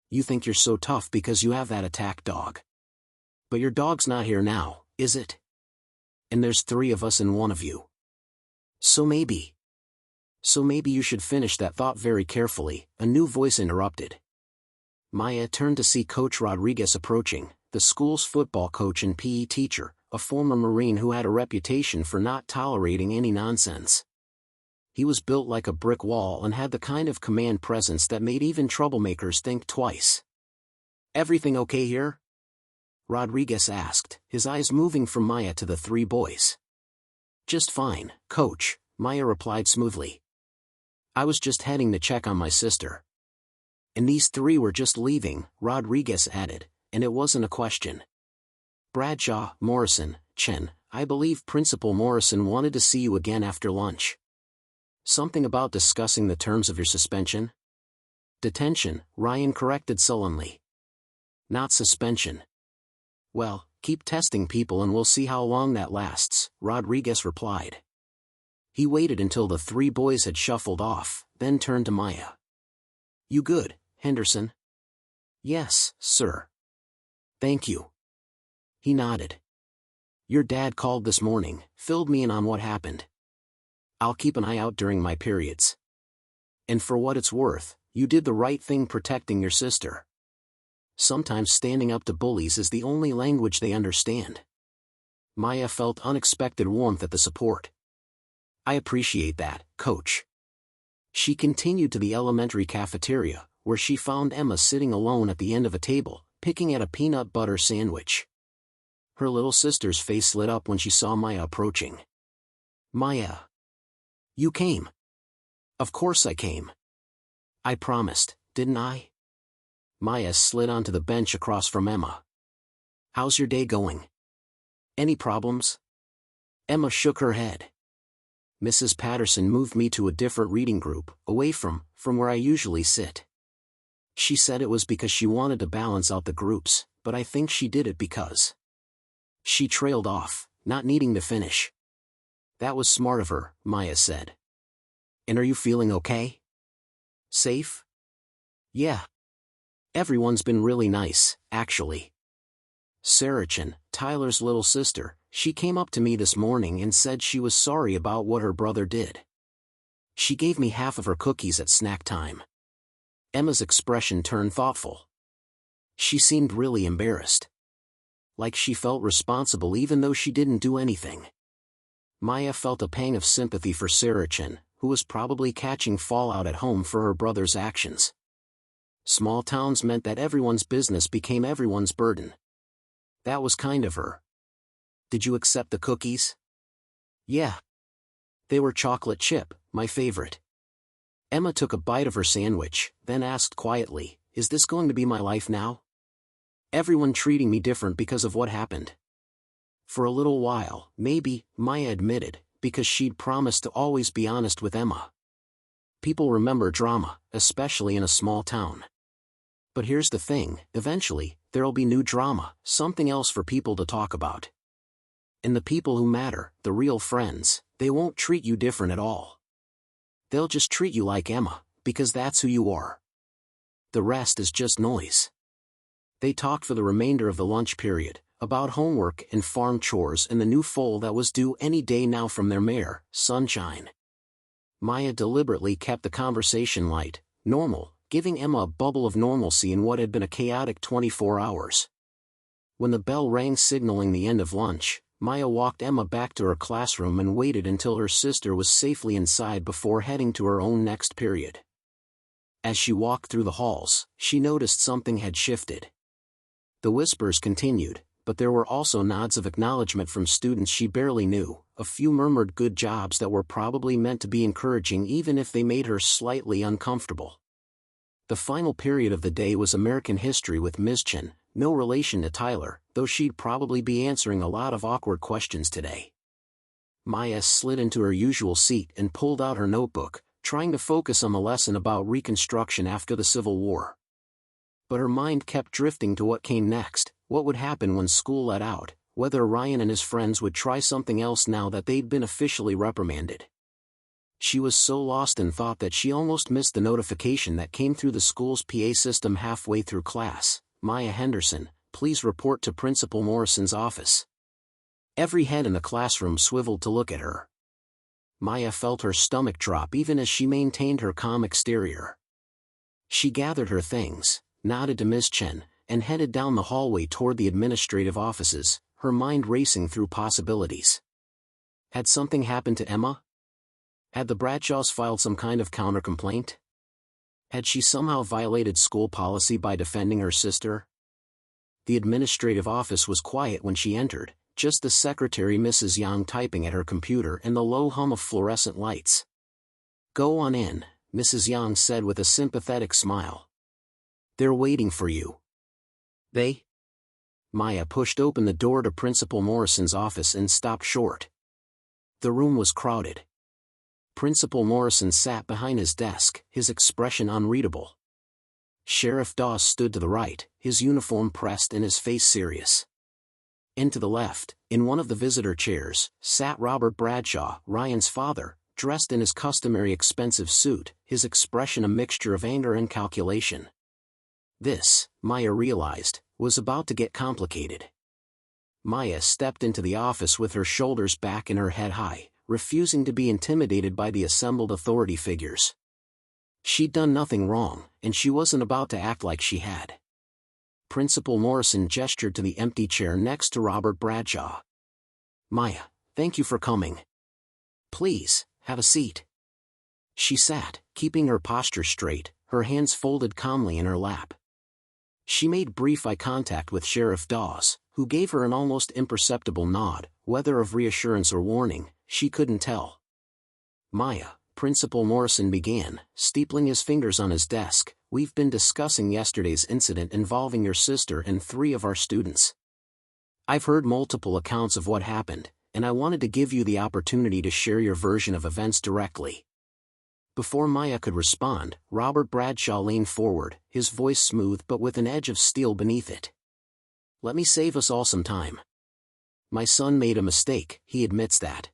You think you're so tough because you have that attack dog. But your dog's not here now, is it? And there's 3 of us and 1 of you. So maybe you should finish that thought very carefully, a new voice interrupted. Maya turned to see Coach Rodriguez approaching, the school's football coach and PE teacher, a former Marine who had a reputation for not tolerating any nonsense. He was built like a brick wall and had the kind of command presence that made even troublemakers think twice. Everything okay here? Rodriguez asked, his eyes moving from Maya to the 3 boys. Just fine, Coach, Maya replied smoothly. I was just heading to check on my sister. And these 3 were just leaving, Rodriguez added, and it wasn't a question. Bradshaw, Morrison, Chen, I believe Principal Morrison wanted to see you again after lunch. Something about discussing the terms of your suspension? Detention, Ryan corrected sullenly. Not suspension. Well, keep testing people and we'll see how long that lasts, Rodriguez replied. He waited until the 3 boys had shuffled off, then turned to Maya. You good, Henderson? Yes, sir. Thank you. He nodded. Your dad called this morning, filled me in on what happened. I'll keep an eye out during my periods. And for what it's worth, you did the right thing protecting your sister. Sometimes standing up to bullies is the only language they understand. Maya felt unexpected warmth at the support. I appreciate that, Coach. She continued to the elementary cafeteria, where she found Emma sitting alone at the end of a table, picking at a peanut butter sandwich. Her little sister's face lit up when she saw Maya approaching. Maya. You came. Of course I came. I promised, didn't I? Maya slid onto the bench across from Emma. How's your day going? Any problems? Emma shook her head. Mrs. Patterson moved me to a different reading group, away from where I usually sit. She said it was because she wanted to balance out the groups, but I think she did it because she trailed off, not needing to finish. That was smart of her, Maya said. And are you feeling okay? Safe? Yeah. Everyone's been really nice, actually. Sarachan, Tyler's little sister, she came up to me this morning and said she was sorry about what her brother did. She gave me half of her cookies at snack time. Emma's expression turned thoughtful. She seemed really embarrassed. Like she felt responsible even though she didn't do anything. Maya felt a pang of sympathy for Sarachan, who was probably catching fallout at home for her brother's actions. Small towns meant that everyone's business became everyone's burden. That was kind of her. Did you accept the cookies? Yeah. They were chocolate chip, my favorite. Emma took a bite of her sandwich, then asked quietly, "Is this going to be my life now? Everyone treating me different because of what happened?" For a little while, maybe, Maya admitted, because she'd promised to always be honest with Emma. People remember drama, especially in a small town. But here's the thing, eventually, there'll be new drama, something else for people to talk about. And the people who matter, the real friends, they won't treat you different at all. They'll just treat you like Emma, because that's who you are. The rest is just noise. They talked for the remainder of the lunch period, about homework and farm chores and the new foal that was due any day now from their mare, Sunshine. Maya deliberately kept the conversation light, normal, giving Emma a bubble of normalcy in what had been a chaotic 24 hours. When the bell rang signaling the end of lunch, Maya walked Emma back to her classroom and waited until her sister was safely inside before heading to her own next period. As she walked through the halls, she noticed something had shifted. The whispers continued, but there were also nods of acknowledgement from students she barely knew. A few murmured good jobs that were probably meant to be encouraging even if they made her slightly uncomfortable. The final period of the day was American history with Ms. Chen, no relation to Tyler, though she'd probably be answering a lot of awkward questions today. Maya slid into her usual seat and pulled out her notebook, trying to focus on the lesson about Reconstruction after the Civil War. But her mind kept drifting to what came next, what would happen when school let out, whether Ryan and his friends would try something else now that they'd been officially reprimanded. She was so lost in thought that she almost missed the notification that came through the school's PA system halfway through class. "Maya Henderson, please report to Principal Morrison's office." Every head in the classroom swiveled to look at her. Maya felt her stomach drop even as she maintained her calm exterior. She gathered her things, nodded to Ms. Chen, and headed down the hallway toward the administrative offices, her mind racing through possibilities. Had something happened to Emma? Had the Bradshaws filed some kind of counter-complaint? Had she somehow violated school policy by defending her sister? The administrative office was quiet when she entered, just the secretary Mrs. Yang typing at her computer and the low hum of fluorescent lights. "Go on in," Mrs. Yang said with a sympathetic smile. "They're waiting for you." "They?" Maya pushed open the door to Principal Morrison's office and stopped short. The room was crowded. Principal Morrison sat behind his desk, his expression unreadable. Sheriff Dawes stood to the right, his uniform pressed and his face serious. And to the left, in one of the visitor chairs, sat Robert Bradshaw, Ryan's father, dressed in his customary expensive suit, his expression a mixture of anger and calculation. This, Maya realized, was about to get complicated. Maya stepped into the office with her shoulders back and her head high, refusing to be intimidated by the assembled authority figures. She'd done nothing wrong, and she wasn't about to act like she had. Principal Morrison gestured to the empty chair next to Robert Bradshaw. "Maya, thank you for coming. Please, have a seat." She sat, keeping her posture straight, her hands folded calmly in her lap. She made brief eye contact with Sheriff Dawes, who gave her an almost imperceptible nod, whether of reassurance or warning, she couldn't tell. "Maya," Principal Morrison began, steepling his fingers on his desk, "we've been discussing yesterday's incident involving your sister and 3 of our students. I've heard multiple accounts of what happened, and I wanted to give you the opportunity to share your version of events directly." Before Maya could respond, Robert Bradshaw leaned forward, his voice smooth but with an edge of steel beneath it. "Let me save us all some time. My son made a mistake, he admits that.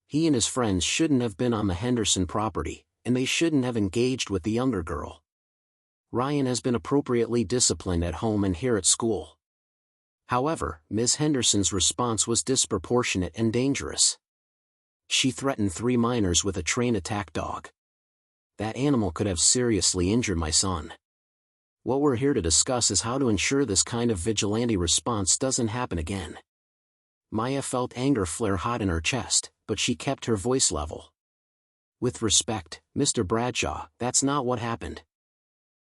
He and his friends shouldn't have been on the Henderson property, and they shouldn't have engaged with the younger girl. Ryan has been appropriately disciplined at home and here at school. However, Ms. Henderson's response was disproportionate and dangerous. She threatened 3 minors with a trained attack dog. That animal could have seriously injured my son. What we're here to discuss is how to ensure this kind of vigilante response doesn't happen again." Maya felt anger flare hot in her chest, but she kept her voice level. "With respect, Mr. Bradshaw, that's not what happened.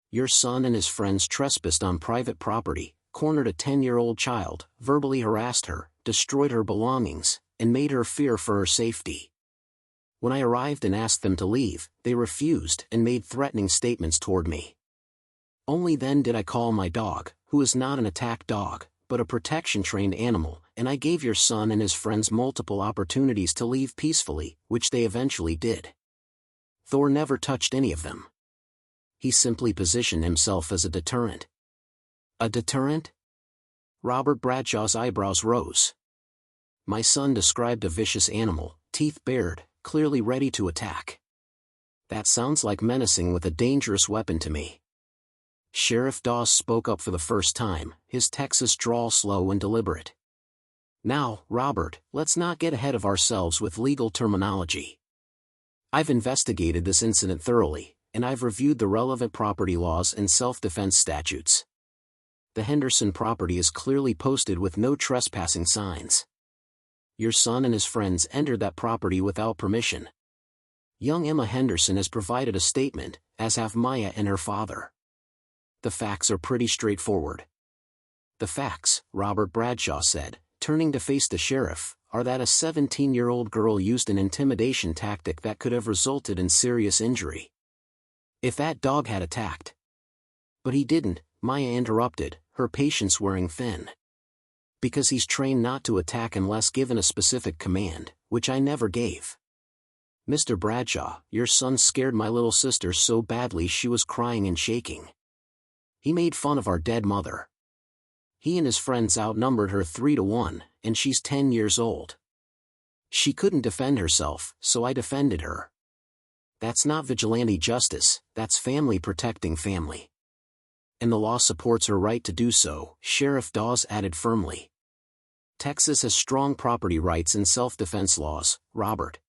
Your son and his friends trespassed on private property, cornered a 10-year-old child, verbally harassed her, destroyed her belongings, and made her fear for her safety. When I arrived and asked them to leave, they refused and made threatening statements toward me. Only then did I call my dog, who is not an attack dog, but a protection-trained animal, and I gave your son and his friends multiple opportunities to leave peacefully, which they eventually did. Thor never touched any of them. He simply positioned himself as a deterrent." "A deterrent?" Robert Bradshaw's eyebrows rose. "My son described a vicious animal, teeth bared, clearly ready to attack. That sounds like menacing with a dangerous weapon to me." Sheriff Dawes spoke up for the first time, his Texas drawl slow and deliberate. "Now, Robert, let's not get ahead of ourselves with legal terminology. I've investigated this incident thoroughly, and I've reviewed the relevant property laws and self-defense statutes. The Henderson property is clearly posted with no trespassing signs. Your son and his friends entered that property without permission. Young Emma Henderson has provided a statement, as have Maya and her father. The facts are pretty straightforward." "The facts," Robert Bradshaw said, turning to face the sheriff, "are that a 17-year-old girl used an intimidation tactic that could have resulted in serious injury. If that dog had attacked—" "But he didn't," Maya interrupted, her patience wearing thin. "Because he's trained not to attack unless given a specific command, which I never gave. Mr. Bradshaw, your son scared my little sister so badly she was crying and shaking. He made fun of our dead mother. He and his friends outnumbered her 3-1, and she's 10 years old. She couldn't defend herself, so I defended her. That's not vigilante justice, that's family protecting family. And the law supports her right to do so," Sheriff Dawes added firmly. "Texas has strong property rights and self-defense laws, Robert.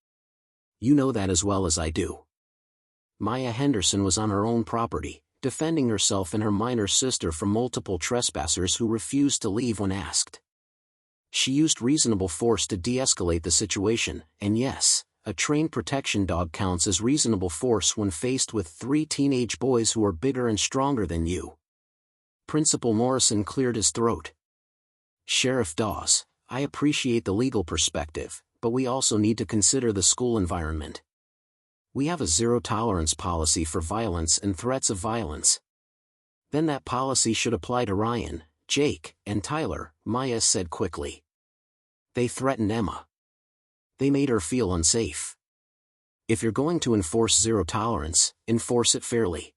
You know that as well as I do. Maya Henderson was on her own property, defending herself and her minor sister from multiple trespassers who refused to leave when asked. She used reasonable force to de-escalate the situation, and yes, a trained protection dog counts as reasonable force when faced with 3 teenage boys who are bigger and stronger than you." Principal Morrison cleared his throat. "Sheriff Dawes, I appreciate the legal perspective, but we also need to consider the school environment. We have a zero-tolerance policy for violence and threats of violence. Then that policy should apply to Ryan, Jake, and Tyler," Maya said quickly. "They threatened Emma. They made her feel unsafe. If you're going to enforce zero tolerance, enforce it fairly."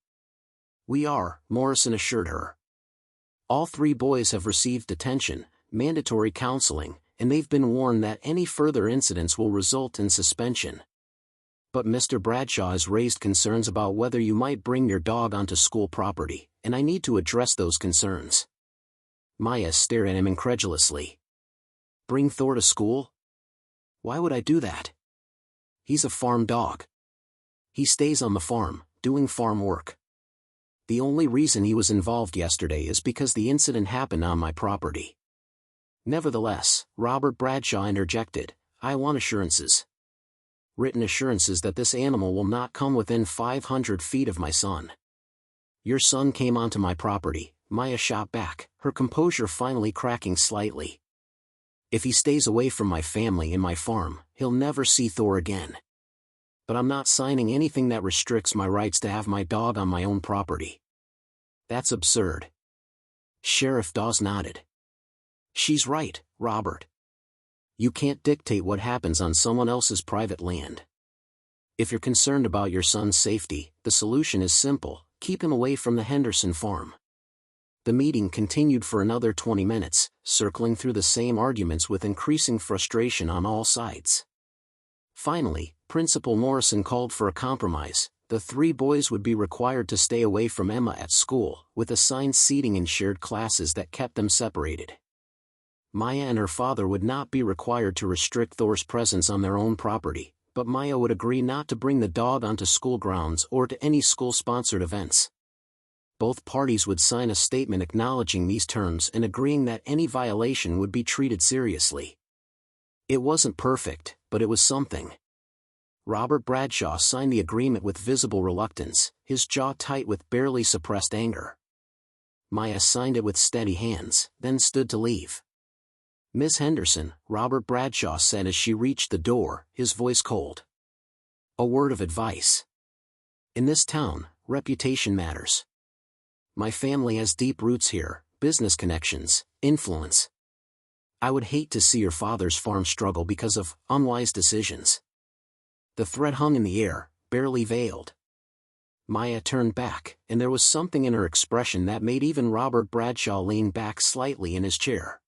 "We are," Morrison assured her. "All 3 boys have received detention, mandatory counseling, and they've been warned that any further incidents will result in suspension. But Mr. Bradshaw has raised concerns about whether you might bring your dog onto school property, and I need to address those concerns." Maya stared at him incredulously. "Bring Thor to school? Why would I do that? He's a farm dog. He stays on the farm, doing farm work. The only reason he was involved yesterday is because the incident happened on my property." "Nevertheless," Robert Bradshaw interjected, "I want assurances. Written assurances that this animal will not come within 500 feet of my son." "Your son came onto my property," Maya shot back, her composure finally cracking slightly. "If he stays away from my family and my farm, he'll never see Thor again. But I'm not signing anything that restricts my rights to have my dog on my own property." "That's absurd." Sheriff Dawes nodded. "She's right, Robert. You can't dictate what happens on someone else's private land. If you're concerned about your son's safety, the solution is simple: keep him away from the Henderson farm. The meeting continued for another 20 minutes, circling through the same arguments with increasing frustration on all sides. Finally, Principal Morrison called for a compromise. The 3 boys would be required to stay away from Emma at school, with assigned seating in shared classes that kept them separated. Maya and her father would not be required to restrict Thor's presence on their own property, but Maya would agree not to bring the dog onto school grounds or to any school-sponsored events. Both parties would sign a statement acknowledging these terms and agreeing that any violation would be treated seriously. It wasn't perfect, but it was something. Robert Bradshaw signed the agreement with visible reluctance, his jaw tight with barely suppressed anger. Maya signed it with steady hands, then stood to leave. "Miss Henderson," Robert Bradshaw said as she reached the door, his voice cold. "A word of advice. In this town, reputation matters. My family has deep roots here, business connections, influence. I would hate to see your father's farm struggle because of unwise decisions." The threat hung in the air, barely veiled. Maya turned back, and there was something in her expression that made even Robert Bradshaw lean back slightly in his chair.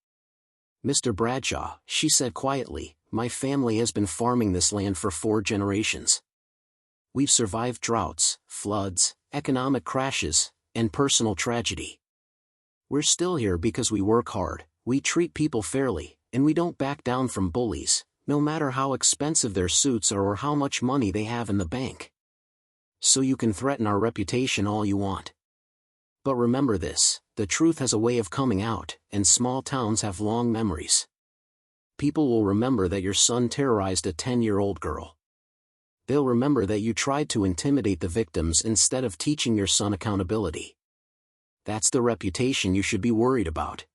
"Mr. Bradshaw," she said quietly, "my family has been farming this land for 4 generations. We've survived droughts, floods, economic crashes, and personal tragedy. We're still here because we work hard, we treat people fairly, and we don't back down from bullies, no matter how expensive their suits are or how much money they have in the bank. So you can threaten our reputation all you want. But remember this: the truth has a way of coming out, and small towns have long memories. People will remember that your son terrorized a 10-year-old girl. They'll remember that you tried to intimidate the victims instead of teaching your son accountability. That's the reputation you should be worried about."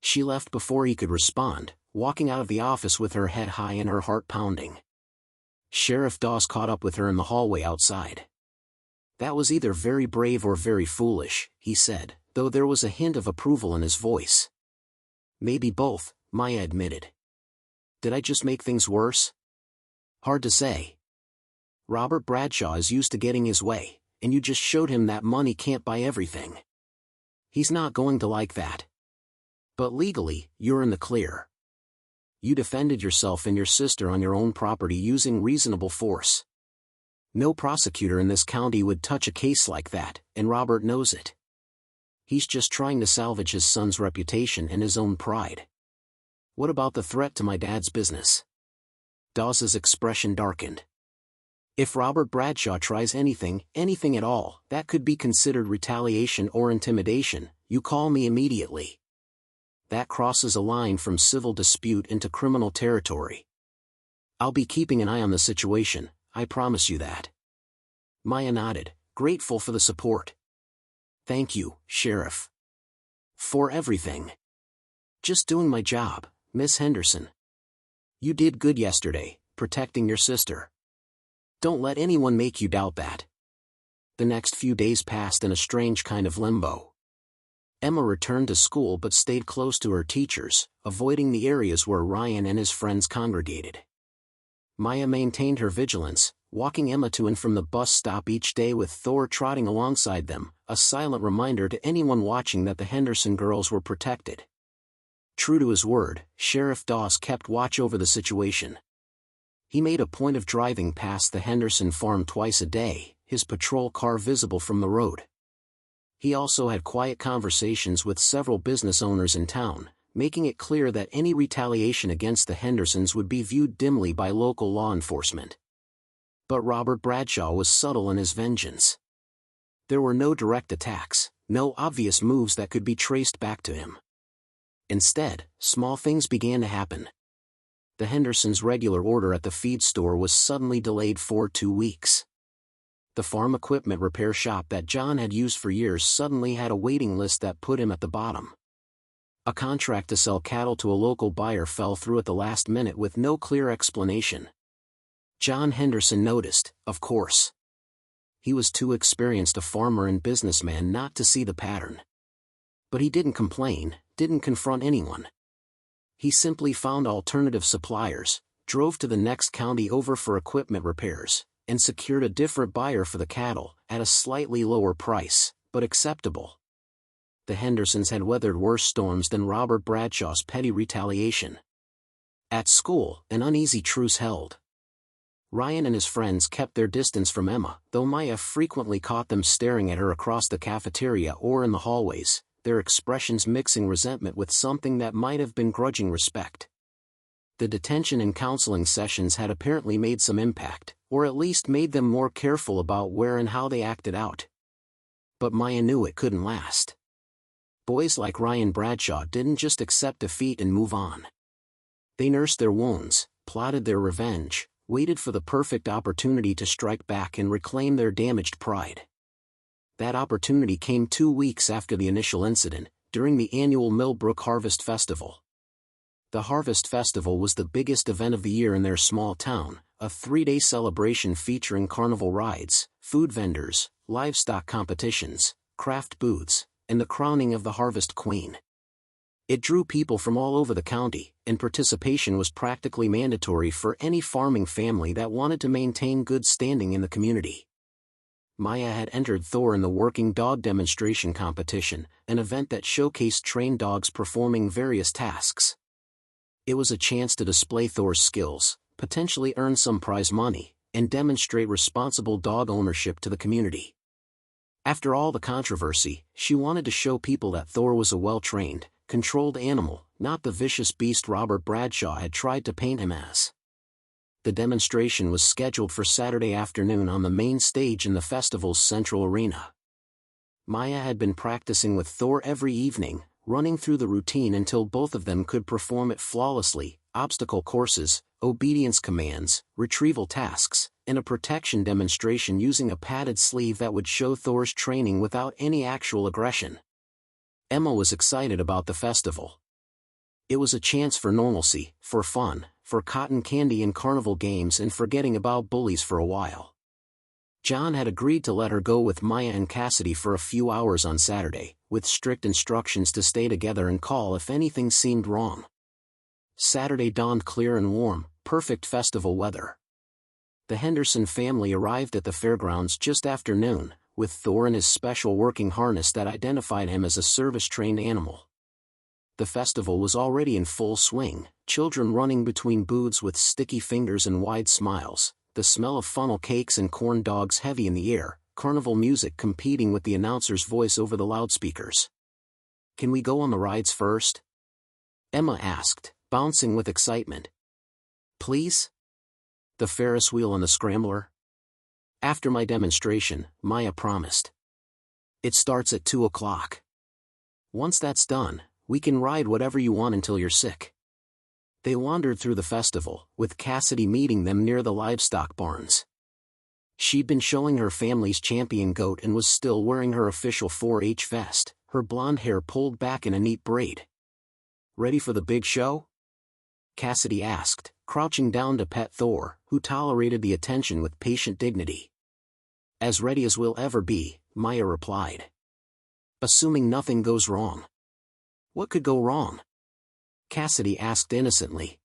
She left before he could respond, walking out of the office with her head high and her heart pounding. Sheriff Dawes caught up with her in the hallway outside. "That was either very brave or very foolish," he said, though there was a hint of approval in his voice. "Maybe both," Maya admitted. "Did I just make things worse?" "Hard to say. Robert Bradshaw is used to getting his way, and you just showed him that money can't buy everything. He's not going to like that. But legally, you're in the clear. You defended yourself and your sister on your own property using reasonable force. No prosecutor in this county would touch a case like that, and Robert knows it. He's just trying to salvage his son's reputation and his own pride. What about the threat to my dad's business?" Dawes's expression darkened. "If Robert Bradshaw tries anything at all, that could be considered retaliation or intimidation, you call me immediately. That crosses a line from civil dispute into criminal territory. I'll be keeping an eye on the situation, I promise you that." Maya nodded, grateful for the support. "Thank you, Sheriff. For everything. Just doing my job, Miss Henderson. You did good yesterday, protecting your sister. Don't let anyone make you doubt that." The next few days passed in a strange kind of limbo. Emma returned to school but stayed close to her teachers, avoiding the areas where Ryan and his friends congregated. Maya maintained her vigilance, walking Emma to and from the bus stop each day with Thor trotting alongside them, a silent reminder to anyone watching that the Henderson girls were protected. True to his word, Sheriff Dawes kept watch over the situation. He made a point of driving past the Henderson farm twice a day, his patrol car visible from the road. He also had quiet conversations with several business owners in town, making it clear that any retaliation against the Hendersons would be viewed dimly by local law enforcement. But Robert Bradshaw was subtle in his vengeance. There were no direct attacks, no obvious moves that could be traced back to him. Instead, small things began to happen. The Hendersons' regular order at the feed store was suddenly delayed for 2 weeks. The farm equipment repair shop that John had used for years suddenly had a waiting list that put him at the bottom. A contract to sell cattle to a local buyer fell through at the last minute with no clear explanation. John Henderson noticed, of course. He was too experienced a farmer and businessman not to see the pattern. But he didn't complain, didn't confront anyone. He simply found alternative suppliers, drove to the next county over for equipment repairs, and secured a different buyer for the cattle, at a slightly lower price, but acceptable. The Hendersons had weathered worse storms than Robert Bradshaw's petty retaliation. At school, an uneasy truce held. Ryan and his friends kept their distance from Emma, though Maya frequently caught them staring at her across the cafeteria or in the hallways, their expressions mixing resentment with something that might have been grudging respect. The detention and counseling sessions had apparently made some impact, or at least made them more careful about where and how they acted out. But Maya knew it couldn't last. Boys like Ryan Bradshaw didn't just accept defeat and move on. They nursed their wounds, plotted their revenge, waited for the perfect opportunity to strike back and reclaim their damaged pride. That opportunity came 2 weeks after the initial incident, during the annual Millbrook Harvest Festival. The Harvest Festival was the biggest event of the year in their small town, a 3-day celebration featuring carnival rides, food vendors, livestock competitions, craft booths, and the crowning of the Harvest Queen. It drew people from all over the county, and participation was practically mandatory for any farming family that wanted to maintain good standing in the community. Maya had entered Thor in the working dog demonstration competition, an event that showcased trained dogs performing various tasks. It was a chance to display Thor's skills, potentially earn some prize money, and demonstrate responsible dog ownership to the community. After all the controversy, she wanted to show people that Thor was a well-trained, controlled animal, not the vicious beast Robert Bradshaw had tried to paint him as. The demonstration was scheduled for Saturday afternoon on the main stage in the festival's central arena. Maya had been practicing with Thor every evening, running through the routine until both of them could perform it flawlessly: obstacle courses, obedience commands, retrieval tasks, and a protection demonstration using a padded sleeve that would show Thor's training without any actual aggression. Emma was excited about the festival. It was a chance for normalcy, for fun, for cotton candy and carnival games, and forgetting about bullies for a while. John had agreed to let her go with Maya and Cassidy for a few hours on Saturday, with strict instructions to stay together and call if anything seemed wrong. Saturday dawned clear and warm, perfect festival weather. The Henderson family arrived at the fairgrounds just after noon, with Thor in his special working harness that identified him as a service-trained animal. The festival was already in full swing, children running between booths with sticky fingers and wide smiles, the smell of funnel cakes and corn dogs heavy in the air, carnival music competing with the announcer's voice over the loudspeakers. "Can we go on the rides first?" Emma asked, bouncing with excitement. "Please? The Ferris wheel and the scrambler?" "After my demonstration," Maya promised. "It starts at 2 o'clock. Once that's done, we can ride whatever you want until you're sick." They wandered through the festival, with Cassidy meeting them near the livestock barns. She'd been showing her family's champion goat and was still wearing her official 4-H vest, her blonde hair pulled back in a neat braid. "Ready for the big show?" Cassidy asked, crouching down to pet Thor, who tolerated the attention with patient dignity. "As ready as we'll ever be," Maya replied. "Assuming nothing goes wrong." "What could go wrong?" Cassidy asked innocently.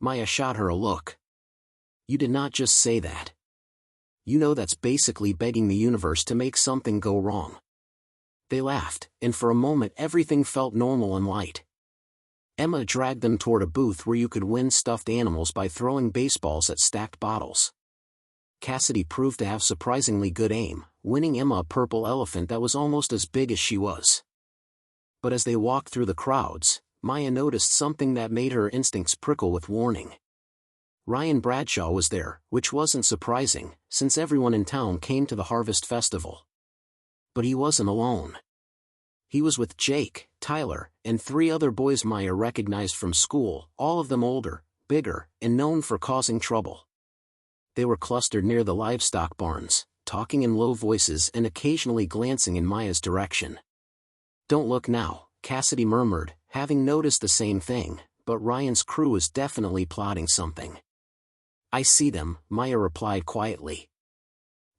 Maya shot her a look. "You did not just say that. You know that's basically begging the universe to make something go wrong." They laughed, and for a moment everything felt normal and light. Emma dragged them toward a booth where you could win stuffed animals by throwing baseballs at stacked bottles. Cassidy proved to have surprisingly good aim, winning Emma a purple elephant that was almost as big as she was. But as they walked through the crowds, Maya noticed something that made her instincts prickle with warning. Ryan Bradshaw was there, which wasn't surprising, since everyone in town came to the Harvest Festival. But he wasn't alone. He was with Jake, Tyler, and 3 other boys Maya recognized from school, all of them older, bigger, and known for causing trouble. They were clustered near the livestock barns, talking in low voices and occasionally glancing in Maya's direction. "Don't look now," Cassidy murmured, having noticed the same thing, but Ryan's crew is definitely plotting something. "I see them," Maya replied quietly.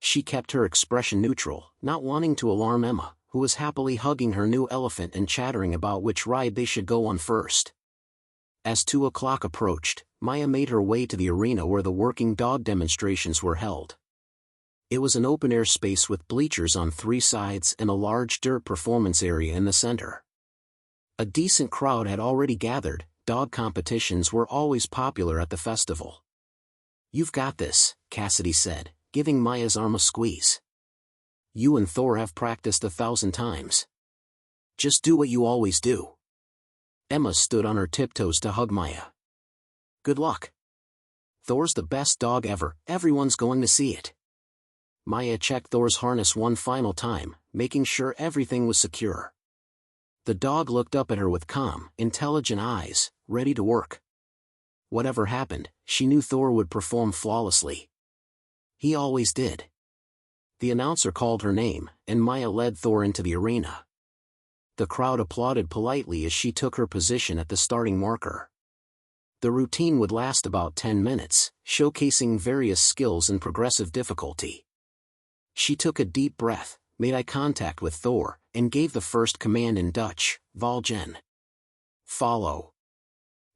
She kept her expression neutral, not wanting to alarm Emma, who was happily hugging her new elephant and chattering about which ride they should go on first. As 2 o'clock approached, Maya made her way to the arena where the working dog demonstrations were held. It was an open-air space with bleachers on 3 sides and a large dirt performance area in the center. A decent crowd had already gathered. Dog competitions were always popular at the festival. "You've got this," Cassidy said, giving Maya's arm a squeeze. "You and Thor have practiced 1,000 times. Just do what you always do." Emma stood on her tiptoes to hug Maya. "Good luck. Thor's the best dog ever, everyone's going to see it." Maya checked Thor's harness one final time, making sure everything was secure. The dog looked up at her with calm, intelligent eyes, ready to work. Whatever happened, she knew Thor would perform flawlessly. He always did. The announcer called her name, and Maya led Thor into the arena. The crowd applauded politely as she took her position at the starting marker. The routine would last about 10 minutes, showcasing various skills and progressive difficulty. She took a deep breath, made eye contact with Thor, and gave the first command in Dutch, "Volgen." "Follow."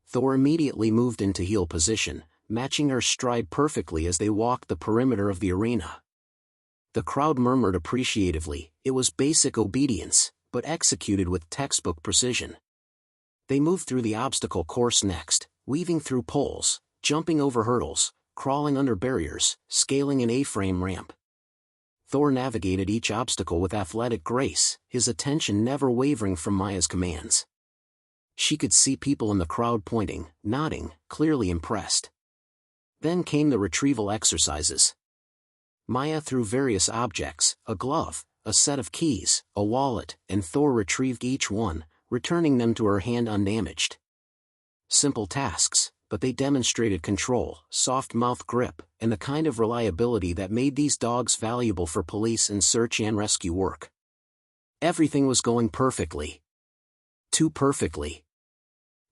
Thor immediately moved into heel position, matching her stride perfectly as they walked the perimeter of the arena. The crowd murmured appreciatively. It was basic obedience, but executed with textbook precision. They moved through the obstacle course next, weaving through poles, jumping over hurdles, crawling under barriers, scaling an A-frame ramp. Thor navigated each obstacle with athletic grace, his attention never wavering from Maya's commands. She could see people in the crowd pointing, nodding, clearly impressed. Then came the retrieval exercises. Maya threw various objects, a glove, a set of keys, a wallet, and Thor retrieved each one, returning them to her hand undamaged. Simple tasks, but they demonstrated control, soft mouth grip, and the kind of reliability that made these dogs valuable for police and search and rescue work. Everything was going perfectly. Too perfectly.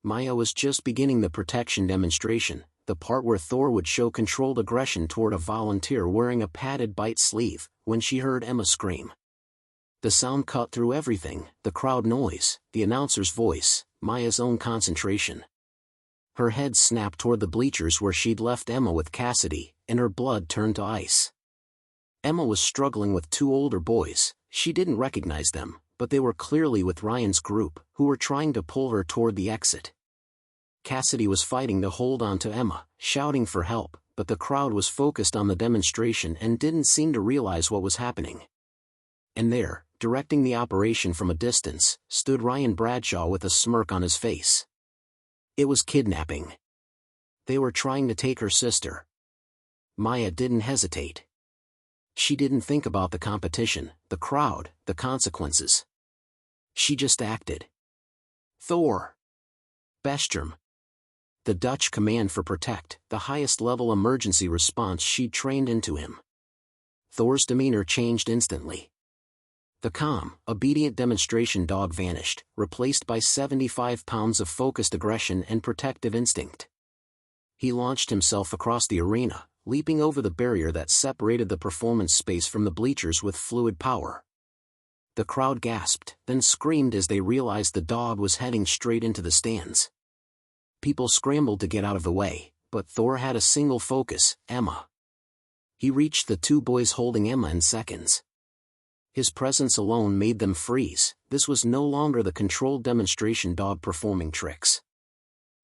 Maya was just beginning the protection demonstration, the part where Thor would show controlled aggression toward a volunteer wearing a padded bite sleeve, when she heard Emma scream. The sound cut through everything, the crowd noise, the announcer's voice, Maya's own concentration. Her head snapped toward the bleachers where she'd left Emma with Cassidy, and her blood turned to ice. Emma was struggling with 2 older boys. She didn't recognize them, but they were clearly with Ryan's group, who were trying to pull her toward the exit. Cassidy was fighting to hold on to Emma, shouting for help, but the crowd was focused on the demonstration and didn't seem to realize what was happening. And there, directing the operation from a distance, stood Ryan Bradshaw with a smirk on his face. It was kidnapping. They were trying to take her sister. Maya didn't hesitate. She didn't think about the competition, the crowd, the consequences. She just acted. Thor. Bescherm. The Dutch command for protect, the highest level emergency response she'd trained into him. Thor's demeanor changed instantly. The calm, obedient demonstration dog vanished, replaced by 75 pounds of focused aggression and protective instinct. He launched himself across the arena, leaping over the barrier that separated the performance space from the bleachers with fluid power. The crowd gasped, then screamed as they realized the dog was heading straight into the stands. People scrambled to get out of the way, but Thor had a single focus, Emma. He reached the 2 boys holding Emma in seconds. His presence alone made them freeze. This was no longer the controlled demonstration dog performing tricks.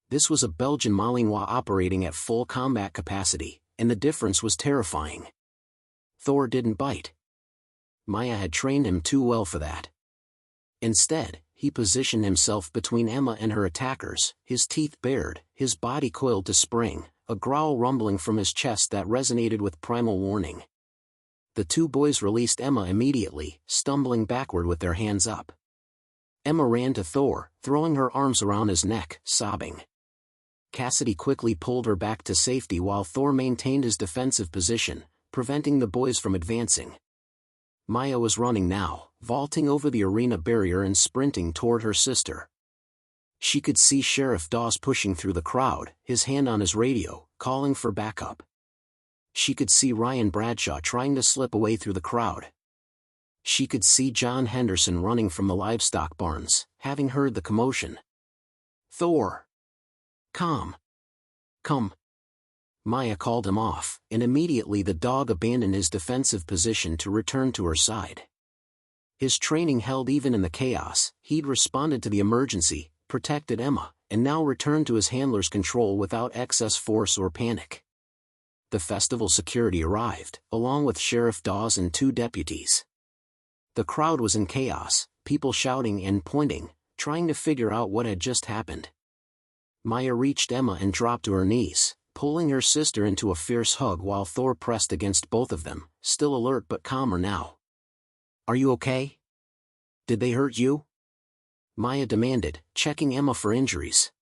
This was a Belgian Malinois operating at full combat capacity, and the difference was terrifying. Thor didn't bite. Maya had trained him too well for that. Instead, he positioned himself between Emma and her attackers, his teeth bared, his body coiled to spring, a growl rumbling from his chest that resonated with primal warning. The 2 boys released Emma immediately, stumbling backward with their hands up. Emma ran to Thor, throwing her arms around his neck, sobbing. Cassidy quickly pulled her back to safety while Thor maintained his defensive position, preventing the boys from advancing. Maya was running now, vaulting over the arena barrier and sprinting toward her sister. She could see Sheriff Dawes pushing through the crowd, his hand on his radio, calling for backup. She could see Ryan Bradshaw trying to slip away through the crowd. She could see John Henderson running from the livestock barns, having heard the commotion. Thor. Calm. Come. Maya called him off, and immediately the dog abandoned his defensive position to return to her side. His training held even in the chaos. He'd responded to the emergency, protected Emma, and now returned to his handler's control without excess force or panic. The festival security arrived, along with Sheriff Dawes and 2 deputies. The crowd was in chaos, people shouting and pointing, trying to figure out what had just happened. Maya reached Emma and dropped to her knees, pulling her sister into a fierce hug while Thor pressed against both of them, still alert but calmer now. "Are you okay? Did they hurt you?" Maya demanded, checking Emma for injuries.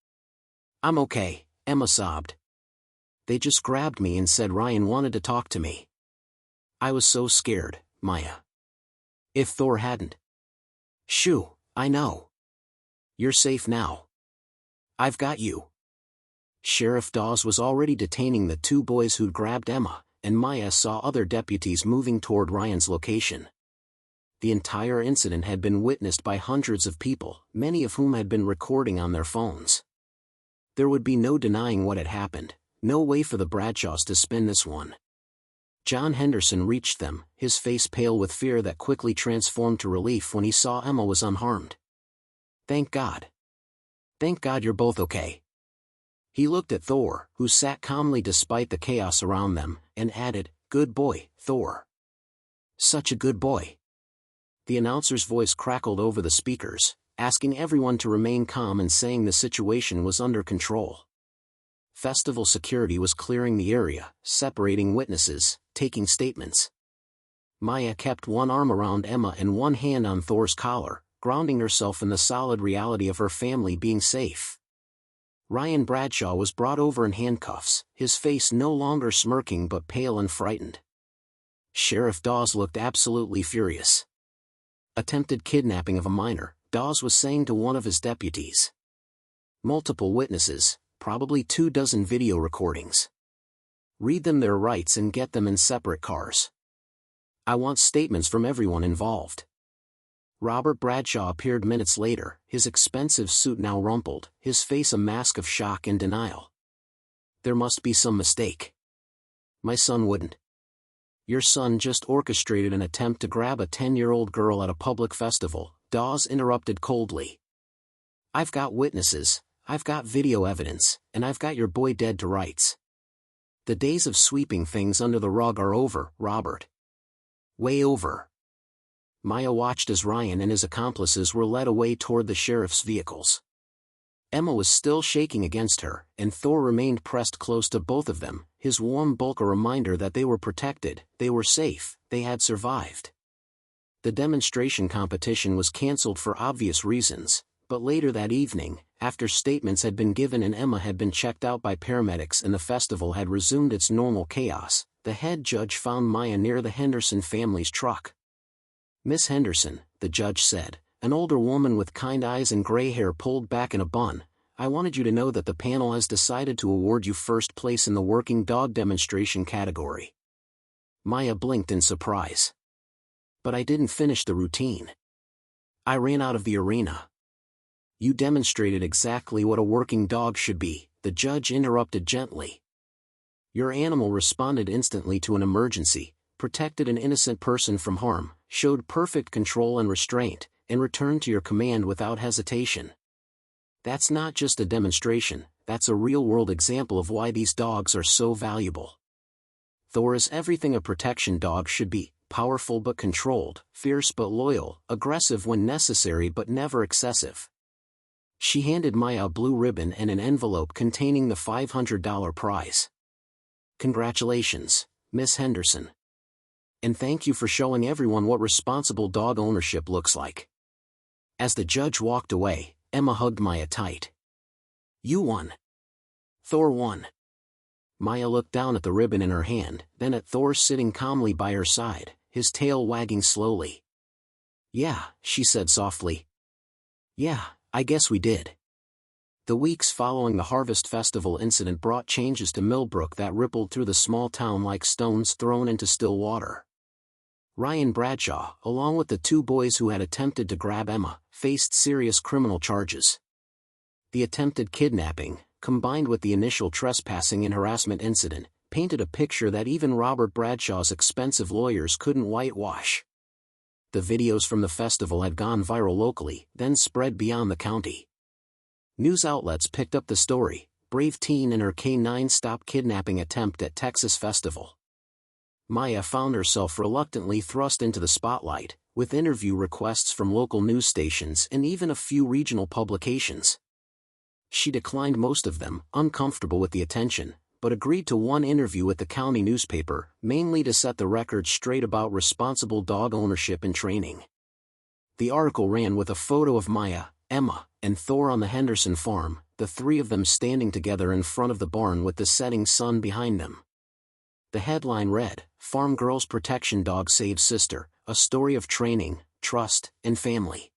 "I'm okay," Emma sobbed. "They just grabbed me and said Ryan wanted to talk to me. I was so scared, Maya. If Thor hadn't." "Shoo, I know. You're safe now. I've got you." Sheriff Dawes was already detaining the 2 boys who'd grabbed Emma, and Maya saw other deputies moving toward Ryan's location. The entire incident had been witnessed by hundreds of people, many of whom had been recording on their phones. There would be no denying what had happened, no way for the Bradshaws to spin this one. John Henderson reached them, his face pale with fear that quickly transformed to relief when he saw Emma was unharmed. "Thank God. Thank God you're both okay." He looked at Thor, who sat calmly despite the chaos around them, and added, "Good boy, Thor. Such a good boy." The announcer's voice crackled over the speakers, asking everyone to remain calm and saying the situation was under control. Festival security was clearing the area, separating witnesses, taking statements. Maya kept one arm around Emma and one hand on Thor's collar, grounding herself in the solid reality of her family being safe. Ryan Bradshaw was brought over in handcuffs, his face no longer smirking but pale and frightened. Sheriff Dawes looked absolutely furious. "Attempted kidnapping of a minor," Dawes was saying to one of his deputies. "Multiple witnesses, probably 24 video recordings. Read them their rights and get them in separate cars. I want statements from everyone involved." Robert Bradshaw appeared minutes later, his expensive suit now rumpled, his face a mask of shock and denial. "There must be some mistake. My son wouldn't. Your son just orchestrated an attempt to grab a 10-year-old girl at a public festival," Dawes interrupted coldly. "I've got witnesses, I've got video evidence, and I've got your boy dead to rights. The days of sweeping things under the rug are over, Robert. Way over." Maya watched as Ryan and his accomplices were led away toward the sheriff's vehicles. Emma was still shaking against her, and Thor remained pressed close to both of them, his warm bulk a reminder that they were protected, they were safe, they had survived. The demonstration competition was cancelled for obvious reasons, but later that evening, after statements had been given and Emma had been checked out by paramedics and the festival had resumed its normal chaos, the head judge found Maya near the Henderson family's truck. "Miss Henderson," the judge said, an older woman with kind eyes and gray hair pulled back in a bun, "I wanted you to know that the panel has decided to award you first place in the working dog demonstration category." Maya blinked in surprise. "But I didn't finish the routine. I ran out of the arena." "You demonstrated exactly what a working dog should be," the judge interrupted gently. "Your animal responded instantly to an emergency, protected an innocent person from harm, showed perfect control and restraint, and returned to your command without hesitation. That's not just a demonstration, that's a real-world example of why these dogs are so valuable. Thor is everything a protection dog should be, powerful but controlled, fierce but loyal, aggressive when necessary but never excessive." She handed Maya a blue ribbon and an envelope containing the $500 prize. "Congratulations, Miss Henderson. And thank you for showing everyone what responsible dog ownership looks like." As the judge walked away, Emma hugged Maya tight. "You won. Thor won." Maya looked down at the ribbon in her hand, then at Thor sitting calmly by her side, his tail wagging slowly. "Yeah," she said softly. "Yeah, I guess we did." The weeks following the Harvest Festival incident brought changes to Millbrook that rippled through the small town like stones thrown into still water. Ryan Bradshaw, along with the 2 boys who had attempted to grab Emma, faced serious criminal charges. The attempted kidnapping, combined with the initial trespassing and harassment incident, painted a picture that even Robert Bradshaw's expensive lawyers couldn't whitewash. The videos from the festival had gone viral locally, then spread beyond the county. News outlets picked up the story: brave teen and her K-9 stop kidnapping attempt at Texas festival. Maya found herself reluctantly thrust into the spotlight, with interview requests from local news stations and even a few regional publications. She declined most of them, uncomfortable with the attention, but agreed to one interview with the county newspaper, mainly to set the record straight about responsible dog ownership and training. The article ran with a photo of Maya, Emma, and Thor on the Henderson farm, the three of them standing together in front of the barn with the setting sun behind them. The headline read, "Farm Girls Protection Dog Saves Sister, a story of training, trust, and family."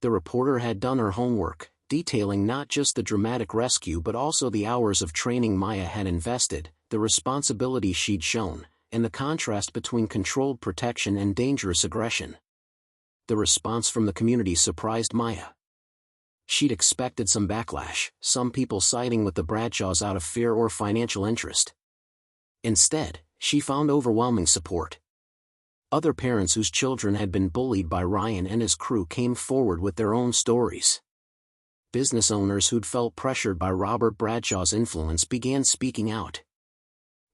The reporter had done her homework, detailing not just the dramatic rescue but also the hours of training Maya had invested, the responsibility she'd shown, and the contrast between controlled protection and dangerous aggression. The response from the community surprised Maya. She'd expected some backlash, some people siding with the Bradshaws out of fear or financial interest. Instead, she found overwhelming support. Other parents whose children had been bullied by Ryan and his crew came forward with their own stories. Business owners who'd felt pressured by Robert Bradshaw's influence began speaking out.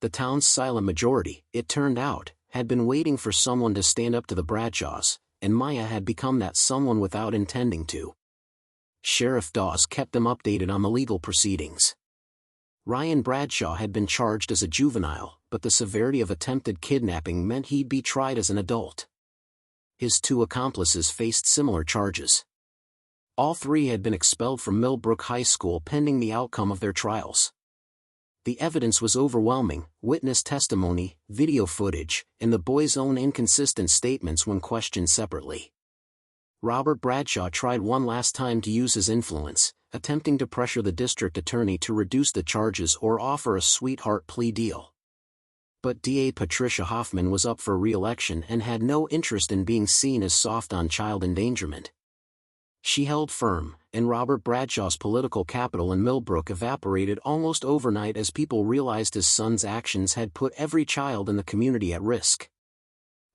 The town's silent majority, it turned out, had been waiting for someone to stand up to the Bradshaws, and Maya had become that someone without intending to. Sheriff Dawes kept them updated on the legal proceedings. Ryan Bradshaw had been charged as a juvenile, but the severity of attempted kidnapping meant he'd be tried as an adult. His two accomplices faced similar charges. All three had been expelled from Millbrook High School pending the outcome of their trials. The evidence was overwhelming: witness testimony, video footage, and the boys' own inconsistent statements when questioned separately. Robert Bradshaw tried one last time to use his influence, attempting to pressure the district attorney to reduce the charges or offer a sweetheart plea deal. But DA Patricia Hoffman was up for re-election and had no interest in being seen as soft on child endangerment. She held firm, and Robert Bradshaw's political capital in Millbrook evaporated almost overnight as people realized his son's actions had put every child in the community at risk.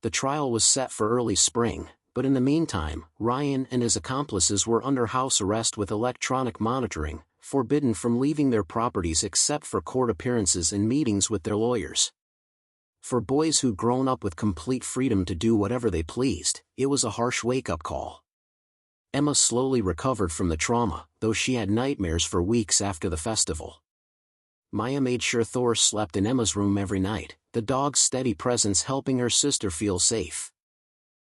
The trial was set for early spring, but in the meantime, Ryan and his accomplices were under house arrest with electronic monitoring, forbidden from leaving their properties except for court appearances and meetings with their lawyers. For boys who'd grown up with complete freedom to do whatever they pleased, it was a harsh wake-up call. Emma slowly recovered from the trauma, though she had nightmares for weeks after the festival. Maya made sure Thor slept in Emma's room every night, the dog's steady presence helping her sister feel safe.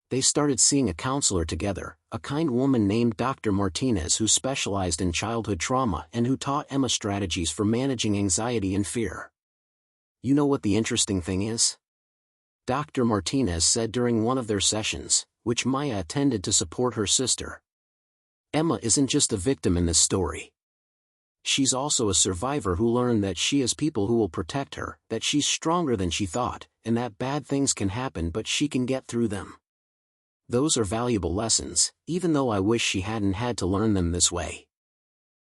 They started seeing a counselor together, a kind woman named Dr. Martinez who specialized in childhood trauma and who taught Emma strategies for managing anxiety and fear. You know what the interesting thing is? Dr. Martinez said during one of their sessions, which Maya attended to support her sister, Emma isn't just a victim in this story. She's also a survivor who learned that she has people who will protect her, that she's stronger than she thought, and that bad things can happen but she can get through them. Those are valuable lessons, even though I wish she hadn't had to learn them this way.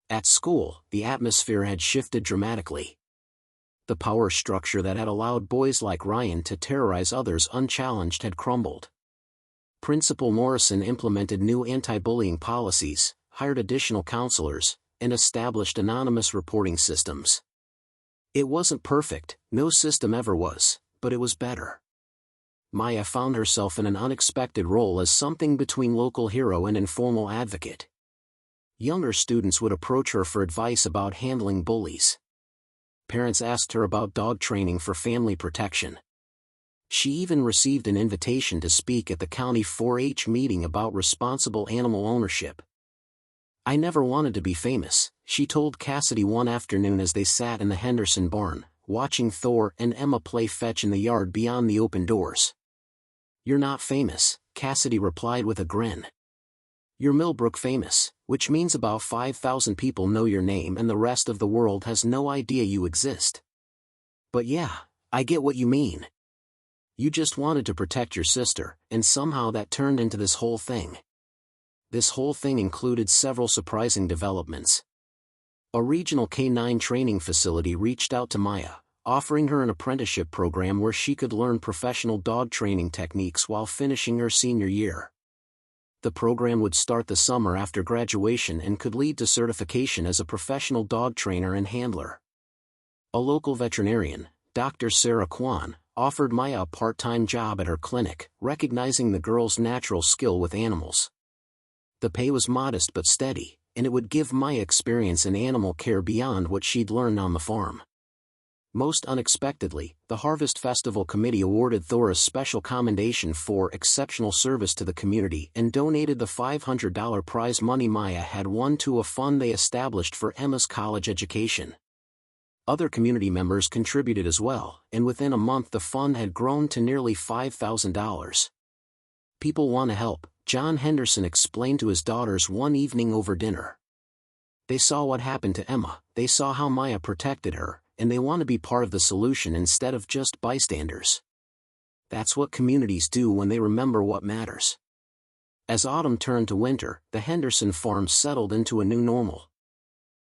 At school, the atmosphere had shifted dramatically. The power structure that had allowed boys like Ryan to terrorize others unchallenged had crumbled. Principal Morrison implemented new anti-bullying policies, hired additional counselors, and established anonymous reporting systems. It wasn't perfect, no system ever was, but it was better. Maya found herself in an unexpected role as something between local hero and informal advocate. Younger students would approach her for advice about handling bullies. Parents asked her about dog training for family protection. She even received an invitation to speak at the county 4-H meeting about responsible animal ownership. "I never wanted to be famous," she told Cassidy one afternoon as they sat in the Henderson barn, watching Thor and Emma play fetch in the yard beyond the open doors. "You're not famous," Cassidy replied with a grin. "You're Millbrook famous, which means about 5,000 people know your name and the rest of the world has no idea you exist. But yeah, I get what you mean. You just wanted to protect your sister, and somehow that turned into this whole thing." This whole thing included several surprising developments. A regional K9 training facility reached out to Maya, offering her an apprenticeship program where she could learn professional dog training techniques while finishing her senior year. The program would start the summer after graduation and could lead to certification as a professional dog trainer and handler. A local veterinarian, Dr. Sarah Kwan, offered Maya a part-time job at her clinic, recognizing the girl's natural skill with animals. The pay was modest but steady, and it would give Maya experience in animal care beyond what she'd learned on the farm. Most unexpectedly, the Harvest Festival Committee awarded Thor a special commendation for exceptional service to the community and donated the $500 prize money Maya had won to a fund they established for Emma's college education. Other community members contributed as well, and within a month the fund had grown to nearly $5,000. People want to help, John Henderson explained to his daughters one evening over dinner. They saw what happened to Emma, they saw how Maya protected her, and they want to be part of the solution instead of just bystanders. That's what communities do when they remember what matters. As autumn turned to winter, the Henderson farm settled into a new normal.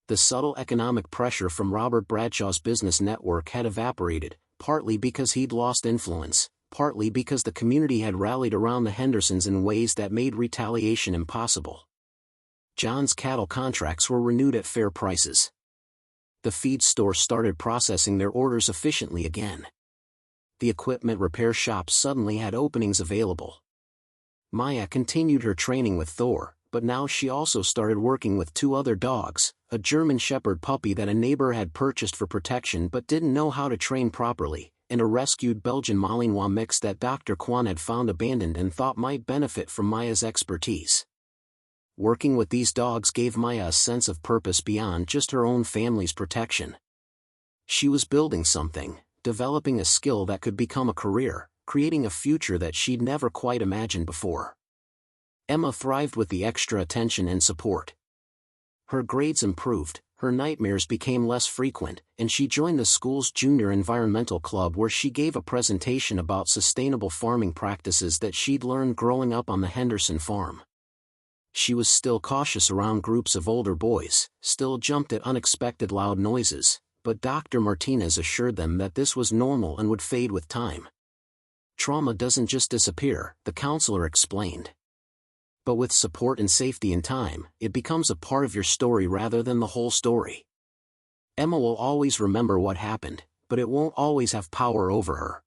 The subtle economic pressure from Robert Bradshaw's business network had evaporated, partly because he'd lost influence, partly because the community had rallied around the Hendersons in ways that made retaliation impossible. John's cattle contracts were renewed at fair prices. The feed store started processing their orders efficiently again. The equipment repair shops suddenly had openings available. Maya continued her training with Thor, but now she also started working with two other dogs, a German Shepherd puppy that a neighbor had purchased for protection but didn't know how to train properly, and a rescued Belgian Malinois mix that Dr. Kwan had found abandoned and thought might benefit from Maya's expertise. Working with these dogs gave Maya a sense of purpose beyond just her own family's protection. She was building something, developing a skill that could become a career, creating a future that she'd never quite imagined before. Emma thrived with the extra attention and support. Her grades improved, her nightmares became less frequent, and she joined the school's junior environmental club where she gave a presentation about sustainable farming practices that she'd learned growing up on the Henderson farm. She was still cautious around groups of older boys, still jumped at unexpected loud noises, but Dr. Martinez assured them that this was normal and would fade with time. Trauma doesn't just disappear, the counselor explained. But with support and safety in time, it becomes a part of your story rather than the whole story. Emma will always remember what happened, but it won't always have power over her.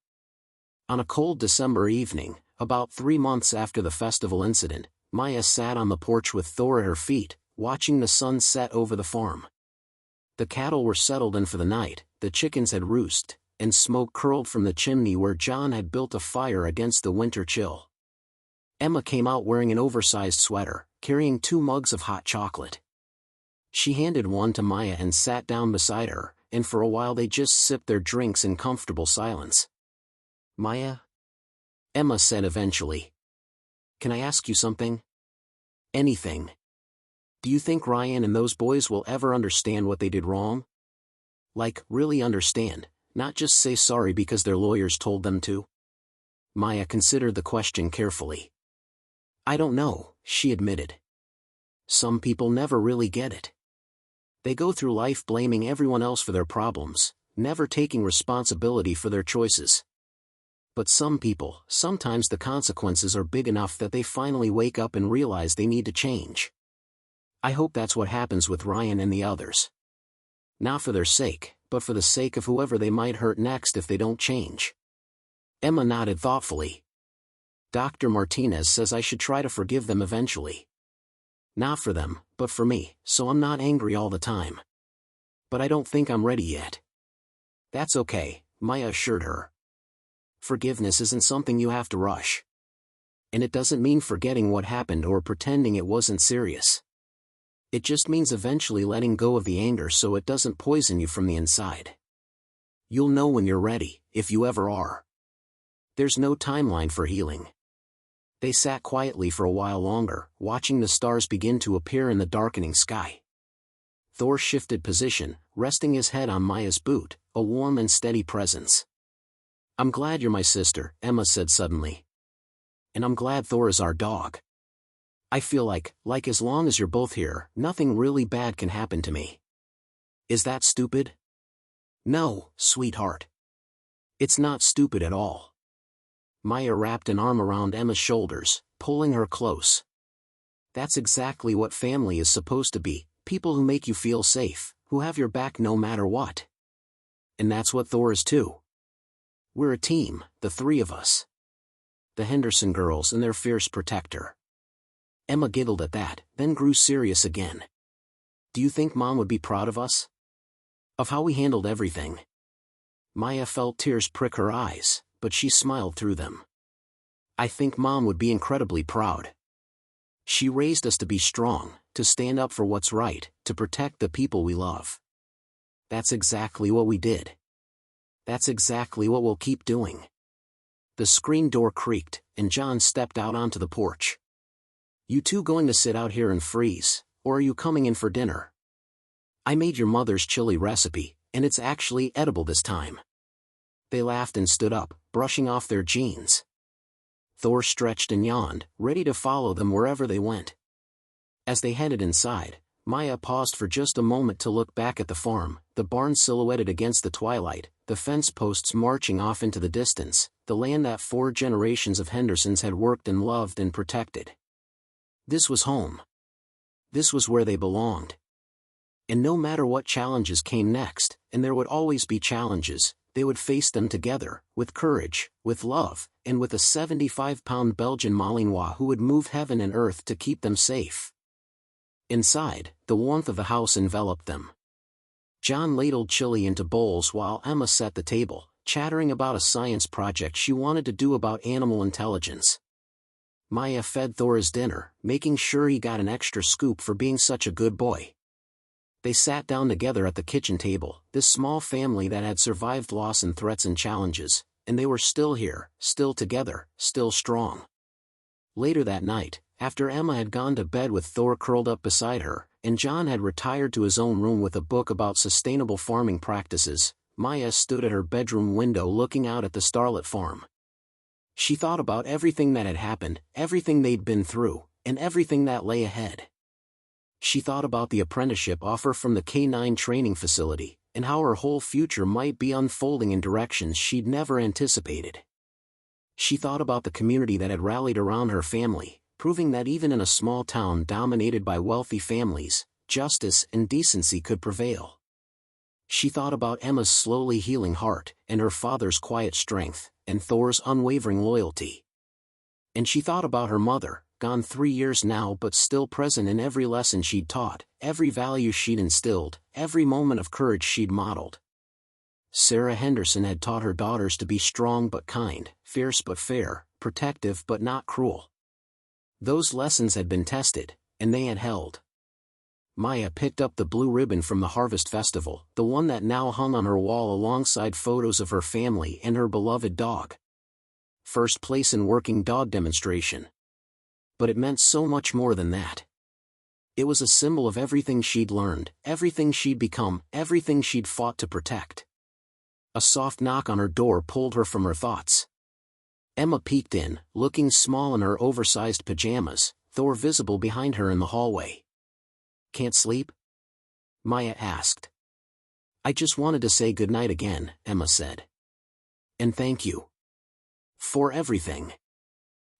On a cold December evening, about 3 months after the festival incident, Maya sat on the porch with Thor at her feet, watching the sun set over the farm. The cattle were settled in for the night, the chickens had roosted, and smoke curled from the chimney where John had built a fire against the winter chill. Emma came out wearing an oversized sweater, carrying 2 mugs of hot chocolate. She handed one to Maya and sat down beside her, and for a while they just sipped their drinks in comfortable silence. "Maya?" Emma said eventually. "Can I ask you something?" "Anything. Do you think Ryan and those boys will ever understand what they did wrong? Like, really understand, not just say sorry because their lawyers told them to?" Maya considered the question carefully. "I don't know," she admitted. "Some people never really get it. They go through life blaming everyone else for their problems, never taking responsibility for their choices. But some people, sometimes the consequences are big enough that they finally wake up and realize they need to change. I hope that's what happens with Ryan and the others. Not for their sake, but for the sake of whoever they might hurt next if they don't change." Emma nodded thoughtfully. "Dr. Martinez says I should try to forgive them eventually. Not for them, but for me, so I'm not angry all the time. But I don't think I'm ready yet." "That's okay," Maya assured her. "Forgiveness isn't something you have to rush. And it doesn't mean forgetting what happened or pretending it wasn't serious. It just means eventually letting go of the anger so it doesn't poison you from the inside. You'll know when you're ready, if you ever are. There's no timeline for healing." They sat quietly for a while longer, watching the stars begin to appear in the darkening sky. Thor shifted position, resting his head on Maya's boot, a warm and steady presence. "I'm glad you're my sister," Emma said suddenly. "And I'm glad Thor is our dog. I feel like as long as you're both here, nothing really bad can happen to me." Is that stupid? No, sweetheart. It's not stupid at all. Maya wrapped an arm around Emma's shoulders, pulling her close. That's exactly what family is supposed to be, people who make you feel safe, who have your back no matter what. And that's what Thor is too. We're a team, the three of us. The Henderson girls and their fierce protector. Emma giggled at that, then grew serious again. Do you think Mom would be proud of us? Of how we handled everything? Maya felt tears prick her eyes, but she smiled through them. I think Mom would be incredibly proud. She raised us to be strong, to stand up for what's right, to protect the people we love. That's exactly what we did. That's exactly what we'll keep doing. The screen door creaked, and John stepped out onto the porch. You two going to sit out here and freeze, or are you coming in for dinner? I made your mother's chili recipe, and it's actually edible this time. They laughed and stood up, brushing off their jeans. Thor stretched and yawned, ready to follow them wherever they went. As they headed inside, Maya paused for just a moment to look back at the farm, the barn silhouetted against the twilight, the fence posts marching off into the distance, the land that 4 generations of Hendersons had worked and loved and protected. This was home. This was where they belonged. And no matter what challenges came next, and there would always be challenges, they would face them together, with courage, with love, and with a 75-pound Belgian Malinois who would move heaven and earth to keep them safe. Inside, the warmth of the house enveloped them. John ladled chili into bowls while Emma set the table, chattering about a science project she wanted to do about animal intelligence. Maya fed Thor his dinner, making sure he got an extra scoop for being such a good boy. They sat down together at the kitchen table, this small family that had survived loss and threats and challenges, and they were still here, still together, still strong. Later that night, after Emma had gone to bed with Thor curled up beside her, and John had retired to his own room with a book about sustainable farming practices, Maya stood at her bedroom window looking out at the starlit farm. She thought about everything that had happened, everything they'd been through, and everything that lay ahead. She thought about the apprenticeship offer from the K-9 training facility, and how her whole future might be unfolding in directions she'd never anticipated. She thought about the community that had rallied around her family, proving that even in a small town dominated by wealthy families, justice and decency could prevail. She thought about Emma's slowly healing heart, and her father's quiet strength, and Thor's unwavering loyalty. And she thought about her mother, gone 3 years now but still present in every lesson she'd taught, every value she'd instilled, every moment of courage she'd modeled. Sarah Henderson had taught her daughters to be strong but kind, fierce but fair, protective but not cruel. Those lessons had been tested, and they had held. Maya picked up the blue ribbon from the Harvest Festival, the one that now hung on her wall alongside photos of her family and her beloved dog. First place in working dog demonstration. But it meant so much more than that. It was a symbol of everything she'd learned, everything she'd become, everything she'd fought to protect. A soft knock on her door pulled her from her thoughts. Emma peeked in, looking small in her oversized pajamas, Thor visible behind her in the hallway. Can't sleep? Maya asked. I just wanted to say goodnight again, Emma said. And thank you. For everything.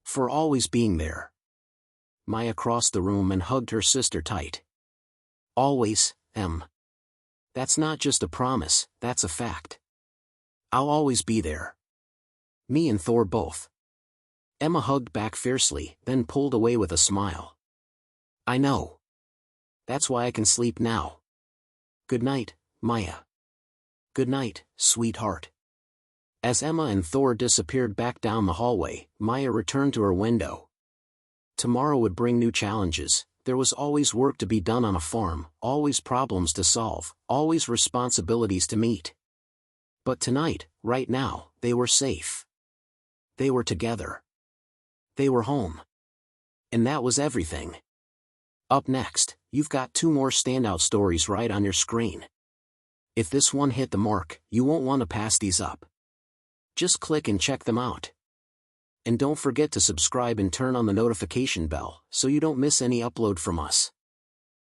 For always being there. Maya crossed the room and hugged her sister tight. Always, Em. That's not just a promise, that's a fact. I'll always be there. Me and Thor both. Emma hugged back fiercely, then pulled away with a smile. I know. That's why I can sleep now. Good night, Maya. Good night, sweetheart. As Emma and Thor disappeared back down the hallway, Maya returned to her window. Tomorrow would bring new challenges. There was always work to be done on a farm, always problems to solve, always responsibilities to meet. But tonight, right now, they were safe. They were together. They were home. And that was everything. Up next, you've got 2 more standout stories right on your screen. If this one hit the mark, you won't want to pass these up. Just click and check them out. And don't forget to subscribe and turn on the notification bell so you don't miss any upload from us.